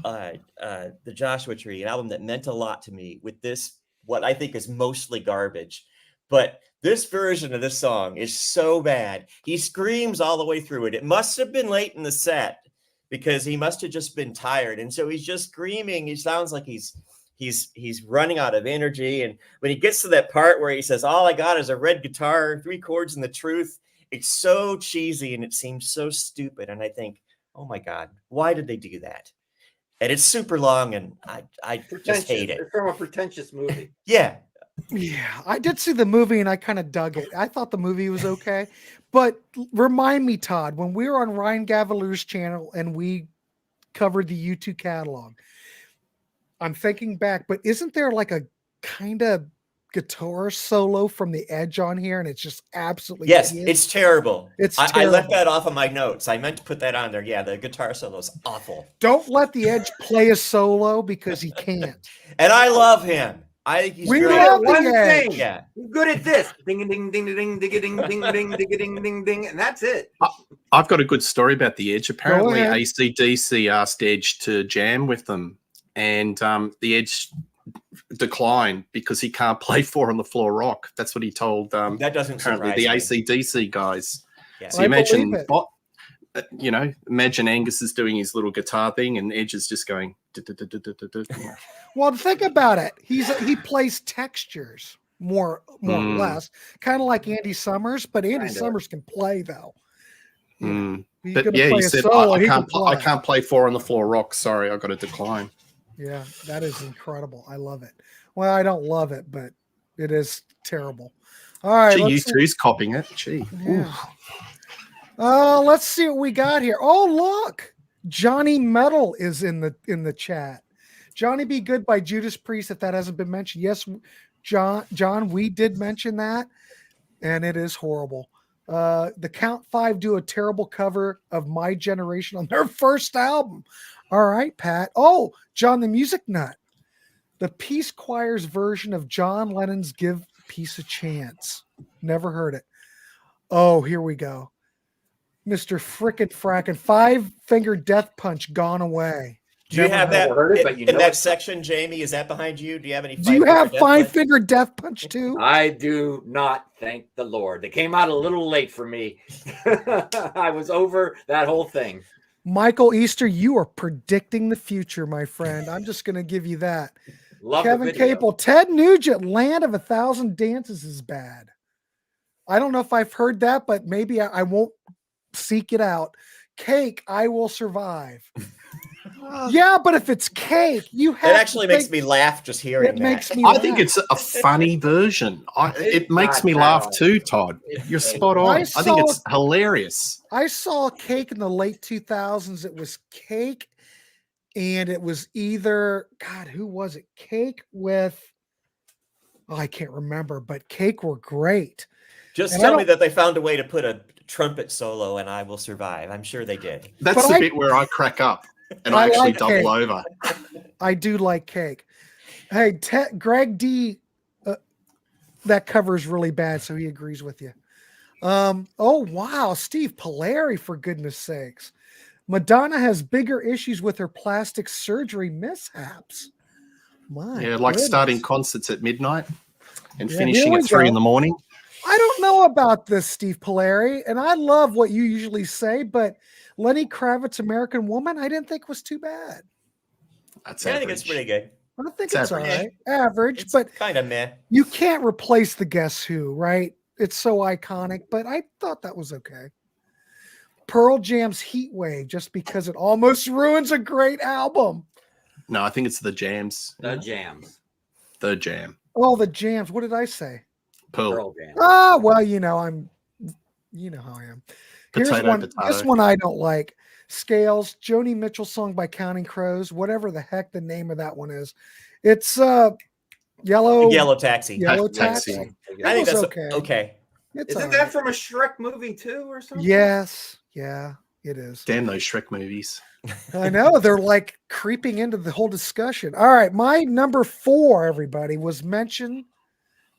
the Joshua Tree, an album that meant a lot to me, with this, what I think is mostly garbage. But this version of this song is so bad. He screams all the way through it. It must have been late in the set because he must have just been tired. And so he's just screaming. He sounds like he's he's running out of energy. And when he gets to that part where he says, all I got is a red guitar, 3 chords and the truth, it's so cheesy and it seems so stupid. And I think, oh my God, why did they do that? And it's super long and I just hate it. It's from a pretentious movie. Yeah. Yeah, I did see the movie and I kind of dug it. I thought the movie was okay. But remind me, Todd, when we were on Ryan Gavalier's channel and we covered the U2 catalog, I'm thinking back, but isn't there like a kind of guitar solo from the Edge on here? And it's just absolutely it's terrible. It's I terrible. left that off of my notes. I meant to put that on there. Yeah, the guitar solo is awful. Don't let the Edge play a solo because he can't. And I love him. I think he's We great. love One the thing. Edge. Yeah. I'm good at this. Ding ding ding ding ding ding ding ding ding ding ding, and that's it. I've got a good story about the Edge. Apparently, ahead. AC/DC asked Edge to jam with them, and the Edge declined because he can't play 4 on the Floor Rock. That's what he told. That doesn't apparently surprise the me. AC/DC guys. Yeah. So you imagine, believe imagine Angus is doing his little guitar thing, and Edge is just going. Well, think about it. He plays textures more or less, kind of like Andy Summers, but Andy Summers can play though. He's But gonna yeah, play he a said, solo, I he can't. can I play. can't play 4 on the Floor Rock. Sorry, I got to decline. Yeah, that is incredible. I love it. Well, I don't love it, but it is terrible. All right, Gee, let's see. U2's copying it. Gee. Yeah. Let's see what we got here. Oh, look, Johnny Metal is in the chat. Johnny Be Good by Judas Priest, if that hasn't been mentioned. Yes, John, we did mention that, and it is horrible. The Count 5 do a terrible cover of My Generation on their first album. All right, Pat. Oh, John the Music Nut. The Peace Choir's version of John Lennon's Give Peace a Chance. Never heard it. Oh, here we go. Mr. Frickin' Frackin' 5-Finger Death Punch gone away. Do you have that heard it, but you in know that it. section, Jamie? Is that behind you? Do you have any? Do you have Five-Finger Death Punch? 5-Finger Death Punch too? I do not, thank the Lord. They came out a little late for me. I was over that whole thing. Michael Easter, you are predicting the future, my friend. I'm just going to give you that. Love Kevin the video. Capel, Ted Nugent, Land of a Thousand Dances is bad. I don't know if I've heard that, but maybe I won't seek it out. Cake, I Will Survive. Yeah, but if it's Cake, you have It actually makes me laugh just hearing It that. makes me I laugh. think it's a funny version. It makes not me bad. laugh too, Todd. You're spot on. I think it's hilarious. I saw Cake in the late 2000s. It was Cake, and it was either, God, who was it? Cake with, I can't remember, but Cake were great. Just And tell I me don't- that they found a way to put a trumpet solo and I Will Survive. I'm sure they did. That's But the I- bit where I crack up and I I actually like double Cake. over. I do like Cake. Hey, Greg D, that cover is really bad, so he agrees with you. Oh, wow. Steve Poleri, for goodness sakes. Madonna has bigger issues with her plastic surgery mishaps. My Yeah, like goodness. starting concerts at midnight and Yeah, finishing here we at 3 go. in the morning. I don't know about this, Steve Poleri, and I love what you usually say, but Lenny Kravitz, American Woman, I didn't think was too bad. That's Yeah, I think it's pretty good. I think It's it's all average. right. Average, It's but kind of meh. you can't replace the Guess Who, right? It's so iconic, but I thought that was okay. Pearl Jam's Heat Wave, just because it almost ruins a great album. No, I think it's the jams. The jams. The jam. Oh, the jams. What did I say? Pearl. Pearl Jam. Ah, well, you know how I am. Here's Potato, one. potato. This one I don't like. Scales, Joni Mitchell song by Counting Crows, whatever the heck the name of that one is. It's Yellow Yellow Taxi. Yellow Taxi. Taxi. I think It was that's okay. okay. It's Isn't all that right. from a Shrek movie too, or something? Yes. Yeah, it is. Damn those Shrek movies. I know they're like creeping into the whole discussion. All right, my number 4, everybody, was mentioned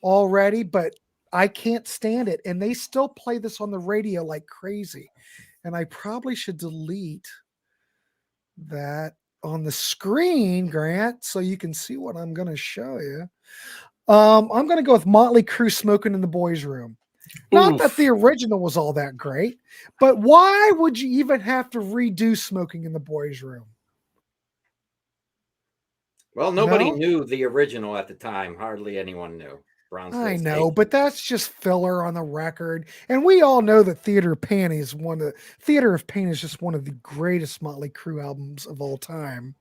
already, but I can't stand it. And they still play this on the radio like crazy. And I probably should delete that on the screen, Grant, so you can see what I'm going to show you. I'm going to go with Motley Crue, Smoking in the Boys' Room. Not that Oof. the original was all that great, but why would you even have to redo Smoking in the Boys' Room? Well, nobody No? knew the original at the time. Hardly anyone knew. I know, but that's just filler on the record. And we all know that Theater of Pain is just one of the greatest Motley Crue albums of all time.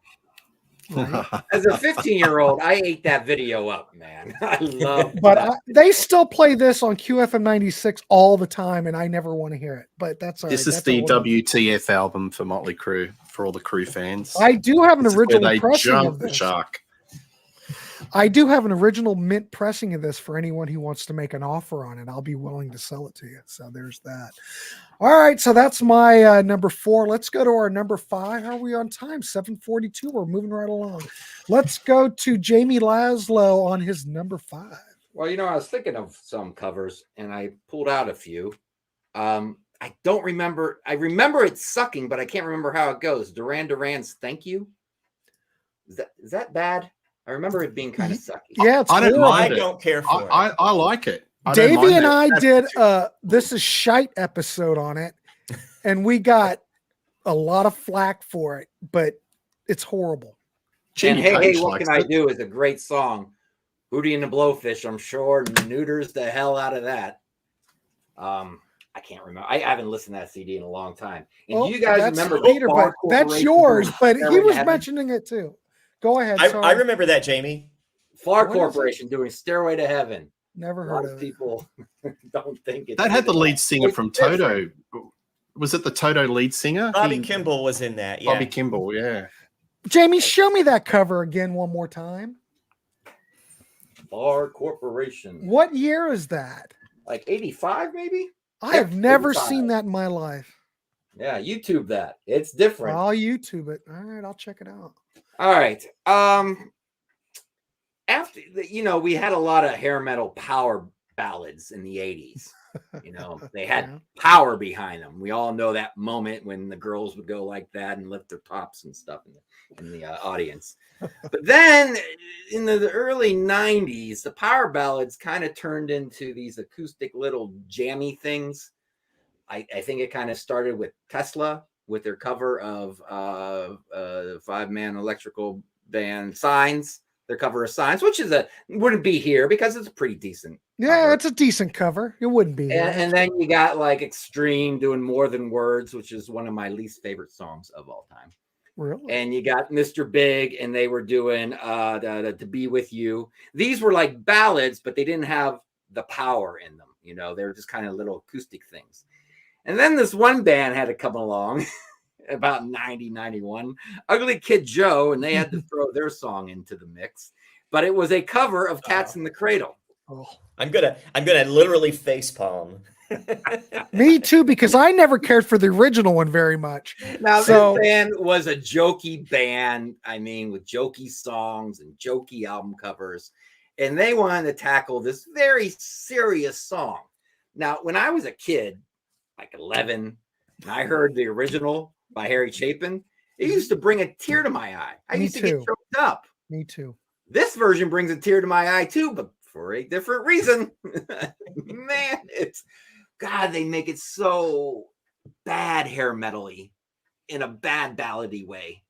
Right? As a 15-year-old, I ate that video up, man. I love But they still play this on QFM 96 all the time, and I never want to hear it. But that's all right. This is That's the a whole- WTF album for Motley Crue, for all the Crue fans. I do have an This is where original they pressing jump of the this. shark. I do have an original mint pressing of this for anyone who wants to make an offer on it. I'll be willing to sell it to you. So there's that. All right. So that's my number 4. Let's go to our number 5. How are we on time? 7:42. We're moving right along. Let's go to Jamie Laszlo on his number 5. Well, I was thinking of some covers, and I pulled out a few. I don't remember. I remember it sucking, but I can't remember how it goes. Duran Duran's "Thank You." Is that bad? I remember it being kind of sucky. Yeah, it's I don't horrible. I mind it. don't care for it. I like it. I don't Davey mind and it. I That's- did This Is Shite episode on it, and we got a lot of flack for it, but it's horrible. And Jimmy hey, Page what likes can I it. do is a great song. Hootie and the Blowfish, I'm sure, neuters the hell out of that. I can't remember. I haven't listened to that CD in a long time. And Well, do you guys that's remember Peter, the but Bar that's Corporation yours. doing But he Stairway to was Heaven? mentioning it too. Go ahead. I sorry. remember that, Jamie. Far What is it? Corporation doing Stairway to Heaven. Never A heard lot of of it. people don't think it's That had the lead singer It's from different. Toto. Was it the Toto lead singer? Bobby He- Kimball was in that. Yeah. Bobby Kimball, yeah. Jamie, show me that cover again one more time. Bar Corporation. What year is that? Like 85, maybe? I have never 85. seen that in my life. Yeah, YouTube that. It's different. I'll YouTube it. All right, I'll check it out. All right. After we had a lot of hair metal power ballads in the 80s. They had Yeah. power behind them. We all know that moment when the girls would go like that and lift their tops and stuff in the audience. But then in the early 90s, the power ballads kind of turned into these acoustic little jammy things. I think it kind of started with Tesla with their cover of 5-man electrical band Signs. Their cover of Signs, which wouldn't be here because it's a pretty decent. Yeah, cover. it's a decent cover. It wouldn't be. And then you got like Extreme doing More Than Words, which is one of my least favorite songs of all time. Really? And you got Mr. Big, and they were doing To Be With You. These were like ballads, but they didn't have the power in them. They were just kind of little acoustic things. And then this one band had to come along about 90, 91, Ugly Kid Joe, and they had to throw their song into the mix. But it was a cover of Cats in the Cradle. Oh. I'm gonna literally facepalm. Me too, because I never cared for the original one very much. Now, So- this band was a jokey band, with jokey songs and jokey album covers. And they wanted to tackle this very serious song. Now, when I was a kid, like 11, and I heard the original by Harry Chapin, it used to bring a tear to my eye. I Me used to too. get choked up. Me too. This version brings a tear to my eye too, but for a different reason. Man, they make it so bad hair metal-y in a bad ballady way.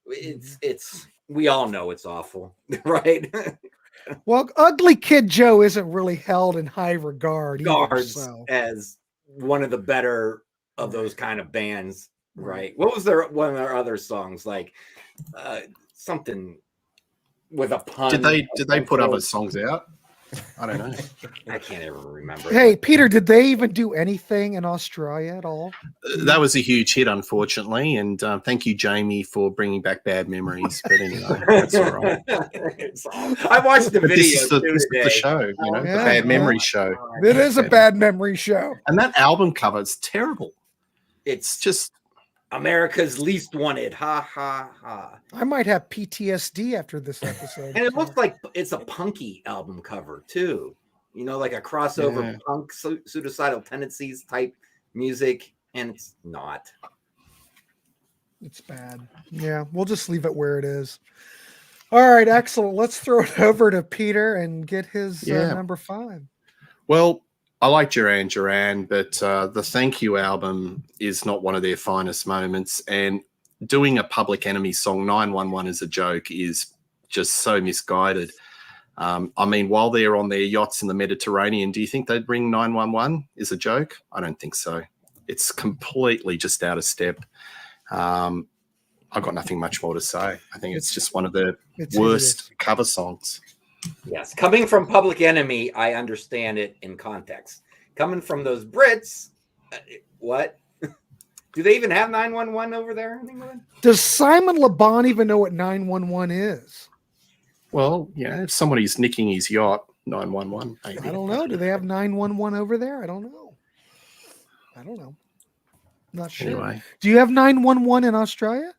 It's we all know it's awful, right? Well, Ugly Kid Joe isn't really held in high regard either, Guards so. as one of the better of those kind of bands, Right. right? What was one of their other songs, like something with a pun? Did they put other songs out? I don't know. I can't ever remember. Hey, Peter, did they even do anything in Australia at all? That was a huge hit, unfortunately, and thank you, Jamie, for bringing back bad memories. But anyway, that's all right. I watched the But video this is the today. show, Yeah, the bad yeah. memory show. It is a bad memory show. And that album cover is terrible. It's It's just America's Least Wanted. Ha ha ha. I might have PTSD after this episode. And it looks like it's a punky album cover too. Like a crossover Yeah. punk suicidal tendencies type music, and it's not. It's bad. Yeah, we'll just leave it where it is. All right, excellent. Let's throw it over to Peter and get his Yeah. number 5. well, I like Duran, but the Thank You album is not one of their finest moments. And doing a Public Enemy song, 911 is a joke, is just so misguided. I mean, while they're on their yachts in the Mediterranean, do you think they'd ring 911 is a joke? I don't think so. It's completely just out of step. I've got nothing much more to say. I think it's just one of the worst cover songs. Yes. Coming from Public Enemy, I understand it in context. Coming from those Brits, what? Do they even have 911 over there in England? Does Simon Le Bon even know what 911 is? Well, yeah, if somebody's nicking his yacht, 911. Maybe. I don't know. Do they have 911 over there? I don't know. Not sure. Anyway. Do you have 911 in Australia?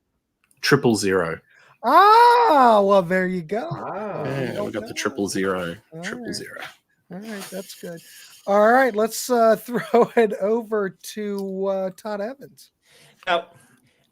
000. Ah, well, there you go. Yeah, we got the 000. All 000. All right, that's good. All right, let's throw it over to Todd Evans. Now,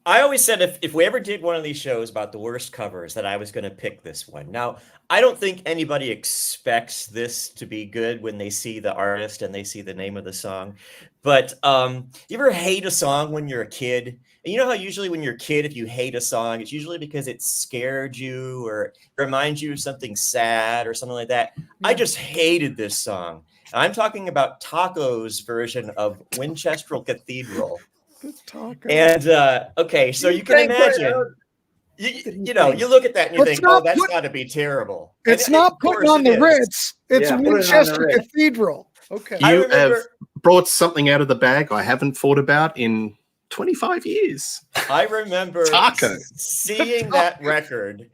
I always said if we ever did one of these shows about the worst covers, that I was going to pick this one. Now, I don't think anybody expects this to be good when they see the artist and they see the name of the song. But you ever hate a song when you're a kid? And you know how usually when you're a kid, if you hate a song, it's usually because it scared you or reminds you of something sad or something like that. I just hated this song. I'm talking about Taco's version of Winchester Cathedral. And okay, so you can imagine, you know, you look at that and you think, oh, that's got to be terrible. It's not putting on the Ritz. It's Winchester Cathedral. Okay. You have brought something out of the bag I haven't thought about in 25 years. I remember Taco. seeing that record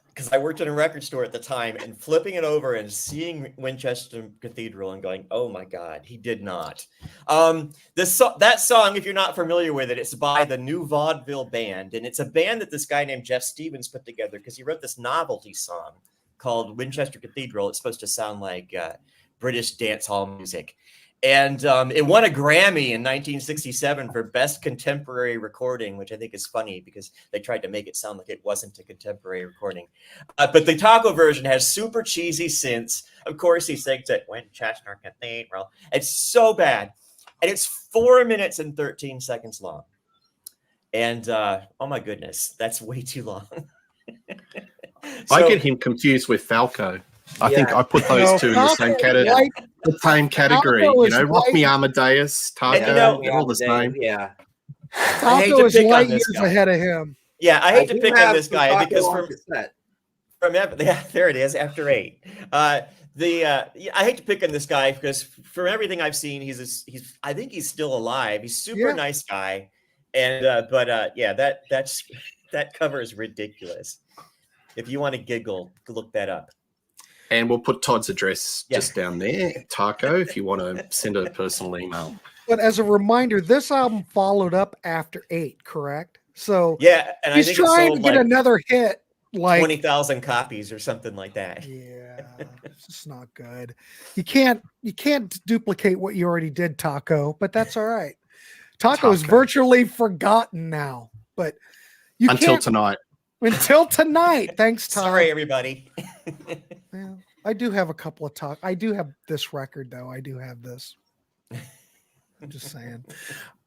because I worked in a record store at the time and flipping it over and seeing Winchester Cathedral and going, oh my God, he did not. That song, if you're not familiar with it, it's by the New Vaudeville Band. And it's a band that this guy named Jeff Stevens put together because he wrote this novelty song called Winchester Cathedral. It's supposed to sound like British dance hall music. And it won a Grammy in 1967 for Best Contemporary Recording, which I think is funny because they tried to make it sound like it wasn't a contemporary recording. But the Taco version has super cheesy synths. Of course, he sings at Winchester Cathedral. It's so bad. And it's 4 minutes and 13 seconds long. And oh my goodness, that's way too long. I get him confused with Falco. I think I put those two in the same category. The same category, you know, Rock Me Amadeus, Taco, they're all the same. Yeah. Taco is light years ahead of him. Yeah, I hate to pick on this guy because from there it is after 8. I hate to pick on this guy because from everything I've seen, I think he's still alive. He's super nice guy, and that cover is ridiculous. If you want to giggle, look that up. And we'll put Todd's address just down there, Taco, if you want to send a personal email. But as a reminder, this album followed up after 8, correct? So and he's I think trying to get another hit, like 20,000 copies or something like that. Yeah, it's just not good. You can't duplicate what you already did, Taco, but that's all right. Taco is virtually forgotten now, but until tonight. Until tonight. Thanks, Todd. Sorry, everybody. Yeah, I do have a couple of talk. I do have this record, though. I do have this. I'm just saying.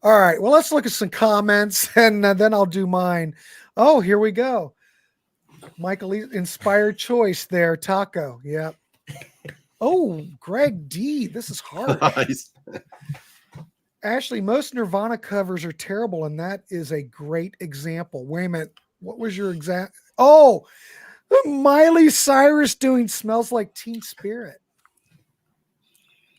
All right. Well, let's look at some comments, and then I'll do mine. Oh, here we go. Michael, inspired choice there, Taco. Yep. Oh, Greg D. This is hard. Nice. Ashley, most Nirvana covers are terrible, and that is a great example. Wait a minute. What was your exact? Oh, Miley Cyrus doing Smells Like Teen Spirit.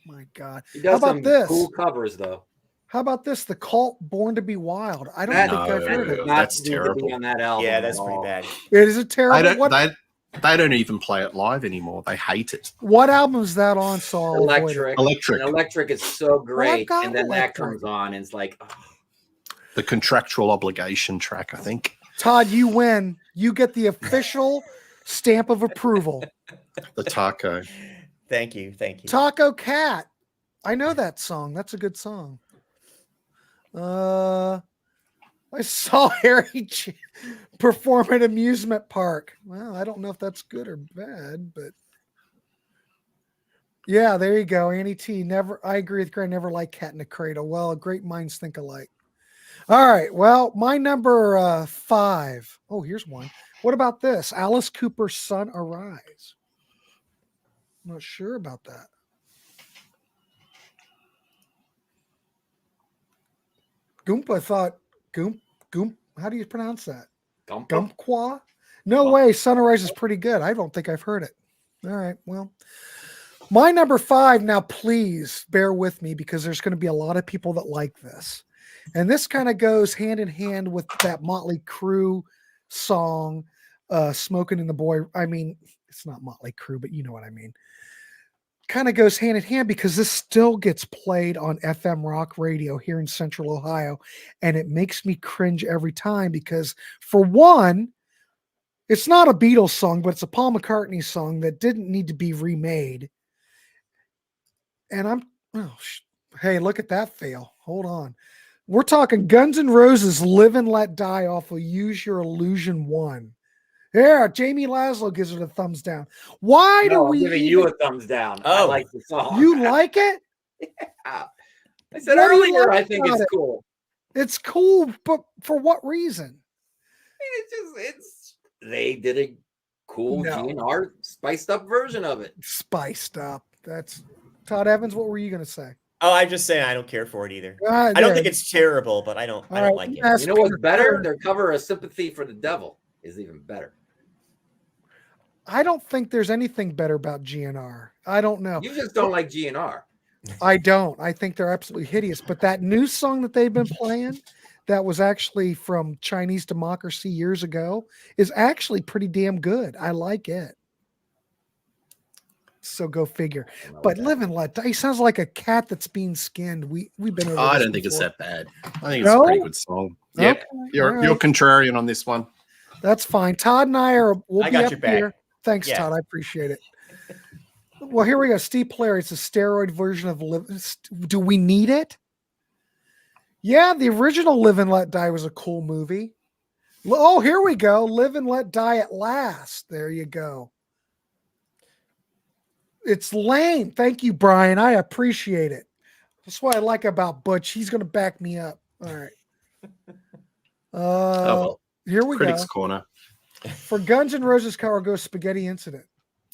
My God. He does How about this? Cool covers, though. How about this? The Cult, Born to Be Wild. I don't think I've heard it. That's terrible. On that album yeah, that's pretty bad. It is a terrible. They don't even play it live anymore. They hate it. What album is that on? So Electric. Electric. And Electric is so great. And then that comes on and it's like... Oh. The Contractual Obligation track, I think. Todd, you win. You get the official stamp of approval. The Taco. Thank you. Taco Cat. I know that song. That's a good song. I saw Harry perform at amusement park. Well, I don't know if that's good or bad, but yeah, there you go. Annie T. I agree with Gray. Never liked Cat in a Cradle. Well, great minds think alike. All right. Well, my number 5. Oh, here's one. What about this? Alice Cooper's Sun Arise. I'm not sure about that. Grumqa thought Gump. How do you pronounce that? Grumqa? No way. Sunrise is pretty good. I don't think I've heard it. All right. Well, my number 5. Now, please bear with me because there's going to be a lot of people that like this. And this kind of goes hand in hand with that Motley Crue song, Smoking in the Boy. I mean, it's not Motley Crue, but you know what I mean. Kind of goes hand in hand because this still gets played on FM rock radio here in Central Ohio. And it makes me cringe every time because, for one, it's not a Beatles song, but it's a Paul McCartney song that didn't need to be remade. And hey, look at that fail. Hold on. We're talking Guns N' Roses Live and Let Die off of Use Your Illusion 1. Yeah, Jamie Laszlo gives it a thumbs down. Why do we giving you a thumbs down? Oh. I like the song. You like it? Yeah. I said earlier, I think it's cool. It's cool, but for what reason? It's they did a cool GNR spiced up version of it. Spiced up. That's Todd Evans. What were you going to say? Oh, I'm just saying I don't care for it either. I don't think it's terrible, but I don't like it. You know what's better? Their cover of Sympathy for the Devil is even better. I don't think there's anything better about GNR. I don't know. You just don't like GNR. I don't. I think they're absolutely hideous. But that new song that they've been playing, that was actually from Chinese Democracy years ago, is actually pretty damn good. I like it. So go figure. But Live and Let Die sounds like a cat that's being skinned. We've been over I don't think it's that bad. I think it's a pretty good song. Yeah, okay. You're contrarian on this one. That's fine. Todd and we'll be up here. Thanks, yeah. Todd. I appreciate it. Well, here we go. Steve Poleri. It's a steroid version of Live. Do we need it? Yeah, the original Live and Let Die was a cool movie. Oh, here we go. Live and Let Die at Last. There you go. It's lame. Thank you, Brian. I appreciate it. That's what I like about Butch. He's going to back me up. All right. Here we Critics go. Corner. For Guns N' Roses cover goes Spaghetti Incident.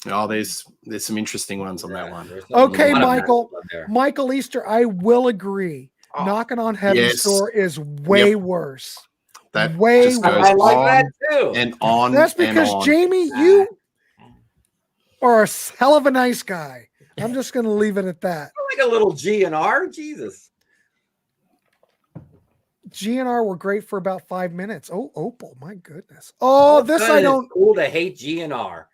Oh, there's some interesting ones on that one. Okay, Michael Easter, I will agree. Knocking on Heaven's Door is way worse. That way just goes worse. I like that too. And on. That's because Jamie, you are a hell of a nice guy. I'm just going to leave it at that. Like a little GNR, Jesus. GNR were great for about 5 minutes. Oh, Opal, my goodness. Oh, this I don't. Cool to hate GNR.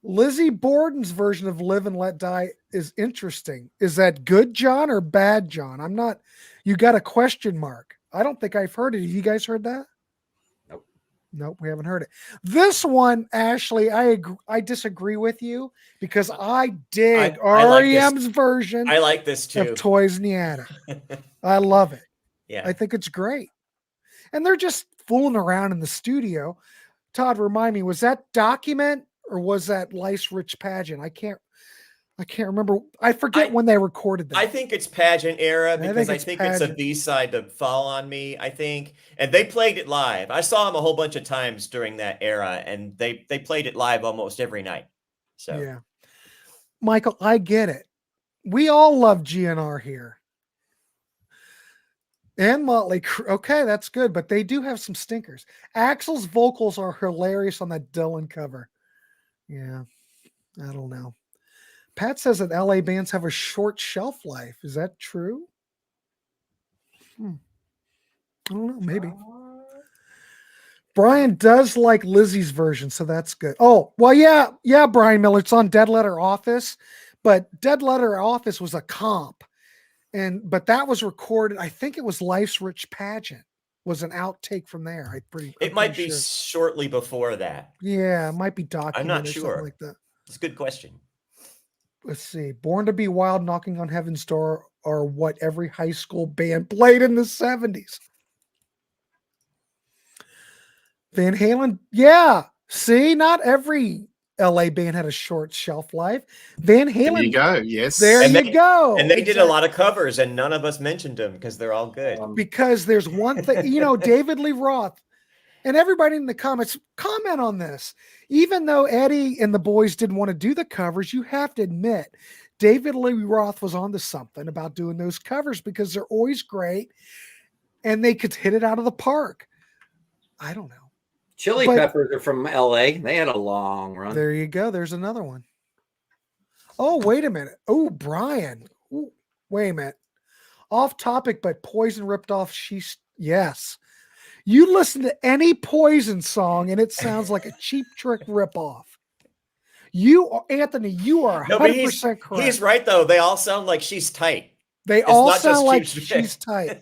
Lizzie Borden's version of Live and Let Die is interesting. Is that good, John, or bad, John? I'm not. You got a question mark. I don't think I've heard it. Have you guys heard that? Nope, we haven't heard it. This one, Ashley, I disagree with you because I dig REM's version. I like this too. Of Toys in the Attic. I love it. Yeah, I think it's great. And they're just fooling around in the studio. Todd, remind me, was that Document or was that Life's Rich Pageant? I can't remember. I forget when they recorded that. I think it's Pageant era because I think it's a B-side to Fall on Me, I think. And they played it live. I saw them a whole bunch of times during that era, and they played it live almost every night. So yeah. Michael, I get it. We all love GNR here. And Motley Crue. Okay, that's good, but they do have some stinkers. Axl's vocals are hilarious on that Dylan cover. Yeah, I don't know. Pat says that LA bands have a short shelf life. Is that true? I don't know. Maybe. Brian does like Lizzie's version, so that's good. Oh, well, yeah, Brian Miller. It's on Dead Letter Office, but Dead Letter Office was a comp. But that was recorded. I think it was Life's Rich Pageant was an outtake from there. It might be shortly before that. Yeah, it might be documented. I'm not sure. Something like that. It's a good question. Let's see. Born to Be Wild, Knocking on Heaven's Door are what every high school band played in the 70s. Van Halen. Yeah. See, not every LA band had a short shelf life. Van Halen. There you go. Yes. There you go. And they did a lot of covers, and none of us mentioned them because they're all good. Because there's one thing, David Lee Roth, and everybody in the comments, comment on this. Even though Eddie and the boys didn't want to do the covers, you have to admit, David Lee Roth was onto something about doing those covers because they're always great, and they could hit it out of the park. I don't know. Chili Peppers are from LA. They had a long run. There you go. There's another one. Oh, wait a minute. Oh, Brian. Ooh, wait a minute. Off topic, but Poison ripped off Yes. You listen to any Poison song and it sounds like a Cheap Trick ripoff. Anthony, you are 100% correct. He's right, though. They all sound like She's Tight. They all sound like She's Tight.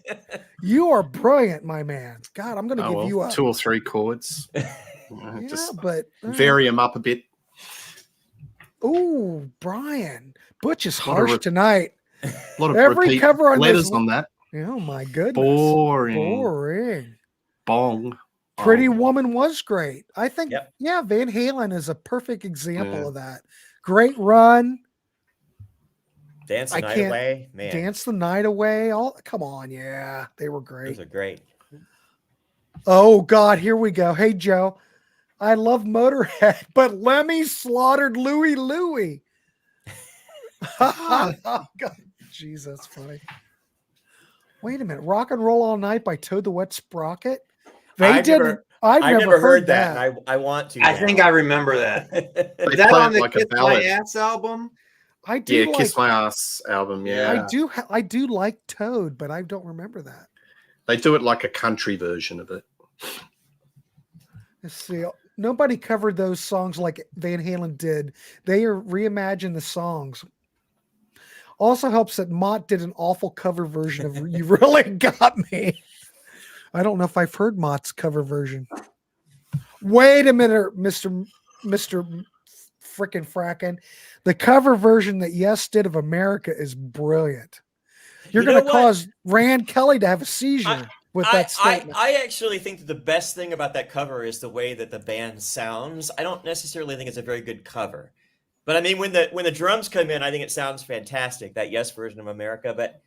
You are brilliant, my man. God, I'm going to give you 2 or 3 chords. But vary them up a bit. Oh, Brian, Butch is harsh tonight. A lot of every cover on letters on that. Oh my goodness, boring. Bong. Pretty Woman was great. I think. Yeah, Van Halen is a perfect example of that. Great run. Dance the Night Away, man. Dance the Night Away. Come on, yeah, they were great. Those are great. Oh God, here we go. Hey Joe, I love Motorhead, but Lemmy slaughtered Louie Louie. Oh, God. Jeez, that's funny. Wait a minute, Rock and Roll All Night by Toad the Wet Sprocket. I've never heard that. I want to. I think I remember that. Is that on the Kiss My Ass album? I do. Kiss My Ass album. Yeah, I do like Toad, but I don't remember that. They do it like a country version of it. Let's see. Nobody covered those songs like Van Halen did. They reimagined the songs. Also helps that Mott did an awful cover version of "You Really Got Me." I don't know if I've heard Mott's cover version. Wait a minute, Mr. Frickin' Frackin'. The cover version that Yes did of America is brilliant. You're going to cause Rand Kelly to have a seizure with that statement. I actually think that the best thing about that cover is the way that the band sounds. I don't necessarily think it's a very good cover. But I mean, when the drums come in, I think it sounds fantastic, that Yes version of America. But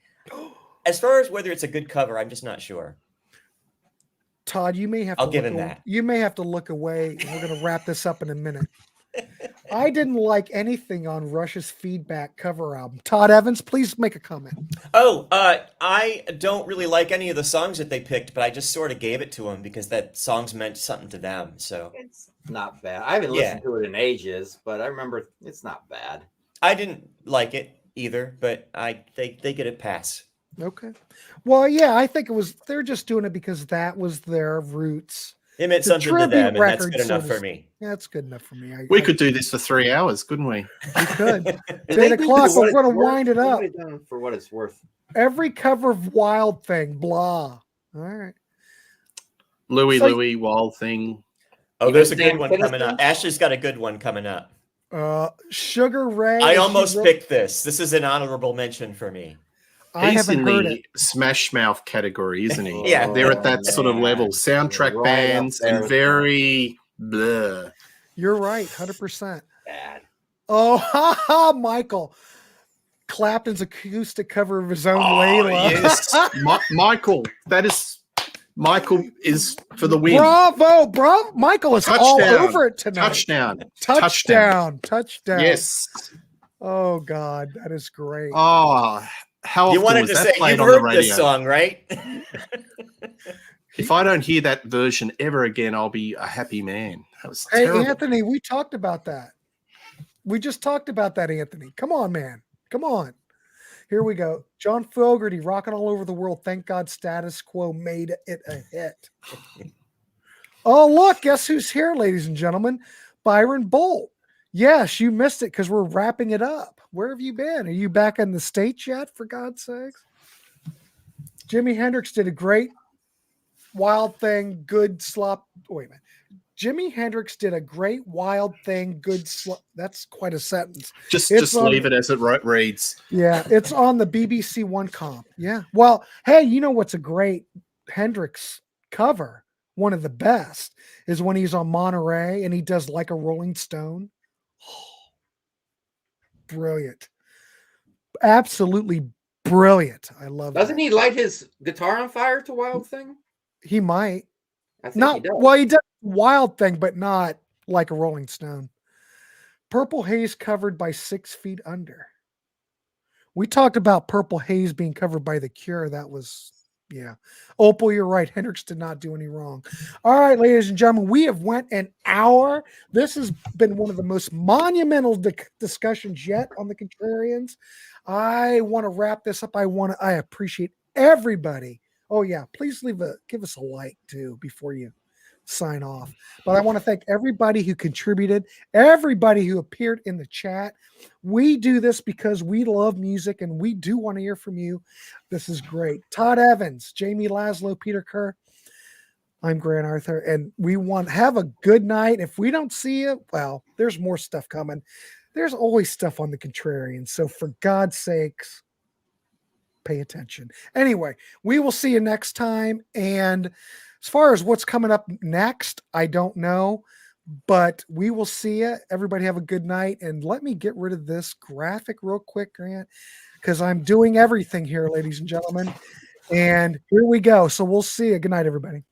as far as whether it's a good cover, I'm just not sure. Todd, you may have to give him that. You may have to look away. We're going to wrap this up in a minute. I didn't like anything on Rush's Feedback cover album. Todd Evans, please make a comment. Oh, I don't really like any of the songs that they picked, but I just sort of gave it to them because that songs meant something to them. So it's not bad. I haven't listened to it in ages, but I remember it's not bad. I didn't like it either, but they get a pass. Okay. Well, yeah, I think they're just doing it because that was their roots. It meant something to them, and that's good enough for me. Yeah, that's good enough for me. We could do this for 3 hours, couldn't we? We could. 8 o'clock, we're going to wind it up. For what it's worth. Every cover of Wild Thing, blah. All right. Louie, Wild Thing. Oh, there's a good one coming up. Ashley's got a good one coming up. Sugar Ray. I almost picked this. This is an honorable mention for me. He's in the Smash Mouth category, isn't he? Yeah. They're at that sort of level. Soundtrack bands and very blah. You're right, 100%. Bad. Oh, Michael. Clapton's acoustic cover of his own Layla. Yes. Michael is for the win. Bravo. Michael is all over it tonight. Touchdown. Yes. Oh, God. That is great. Oh, how often you wanted was to that say played you've on the heard radio? this song, right? If I don't hear that version ever again, I'll be a happy man. That was terrible. Anthony, we talked about that. We just talked about that, Anthony. Come on, man. Come on. Here we go. John Fogerty, Rocking All Over the World. Thank God Status Quo made it a hit. Oh, look. Guess who's here, ladies and gentlemen? Byron Bolt. Yes, you missed it because we're wrapping it up. Where have you been? Are you back in the States yet, for God's sakes? Jimi Hendrix did a great Wild Thing, good slop. Wait a minute. Jimi Hendrix did a great Wild Thing, good slop. That's quite a sentence. Just leave it as it reads. Yeah, it's on the BBC One comp. Yeah. Well, hey, you know what's a great Hendrix cover? One of the best is when he's on Monterey and he does Like a Rolling Stone. Brilliant. Absolutely brilliant. I love Doesn't that. he light his guitar on fire to Wild Thing? He might. I think Not he does. well, he does Wild Thing, but not like a Rolling Stone. Purple Haze covered by 6 Feet Under. We talked about Purple Haze being covered by The Cure. That was, yeah. Opal, you're right. Hendrix did not do any wrong. All right, ladies and gentlemen, we have went an hour. This has been one of the most monumental discussions yet on the Contrarians. I want to wrap this up. I appreciate everybody. Oh yeah, please give us a like too before you sign off. But I want to thank everybody who contributed, everybody who appeared in the chat. We do this because we love music and we do want to hear from you. This is great. Todd Evans, Jamie Laszlo, Peter Kerr. I'm Grant Arthur, and have a good night. If we don't see you, well, there's more stuff coming. There's always stuff on the Contrarians. So for God's sakes, pay attention. Anyway, we will see you next time. And as far as what's coming up next, I don't know, but we will see you. Everybody have a good night. And let me get rid of this graphic real quick, Grant, because I'm doing everything here, ladies and gentlemen. And here we go. So we'll see you. Good night, everybody.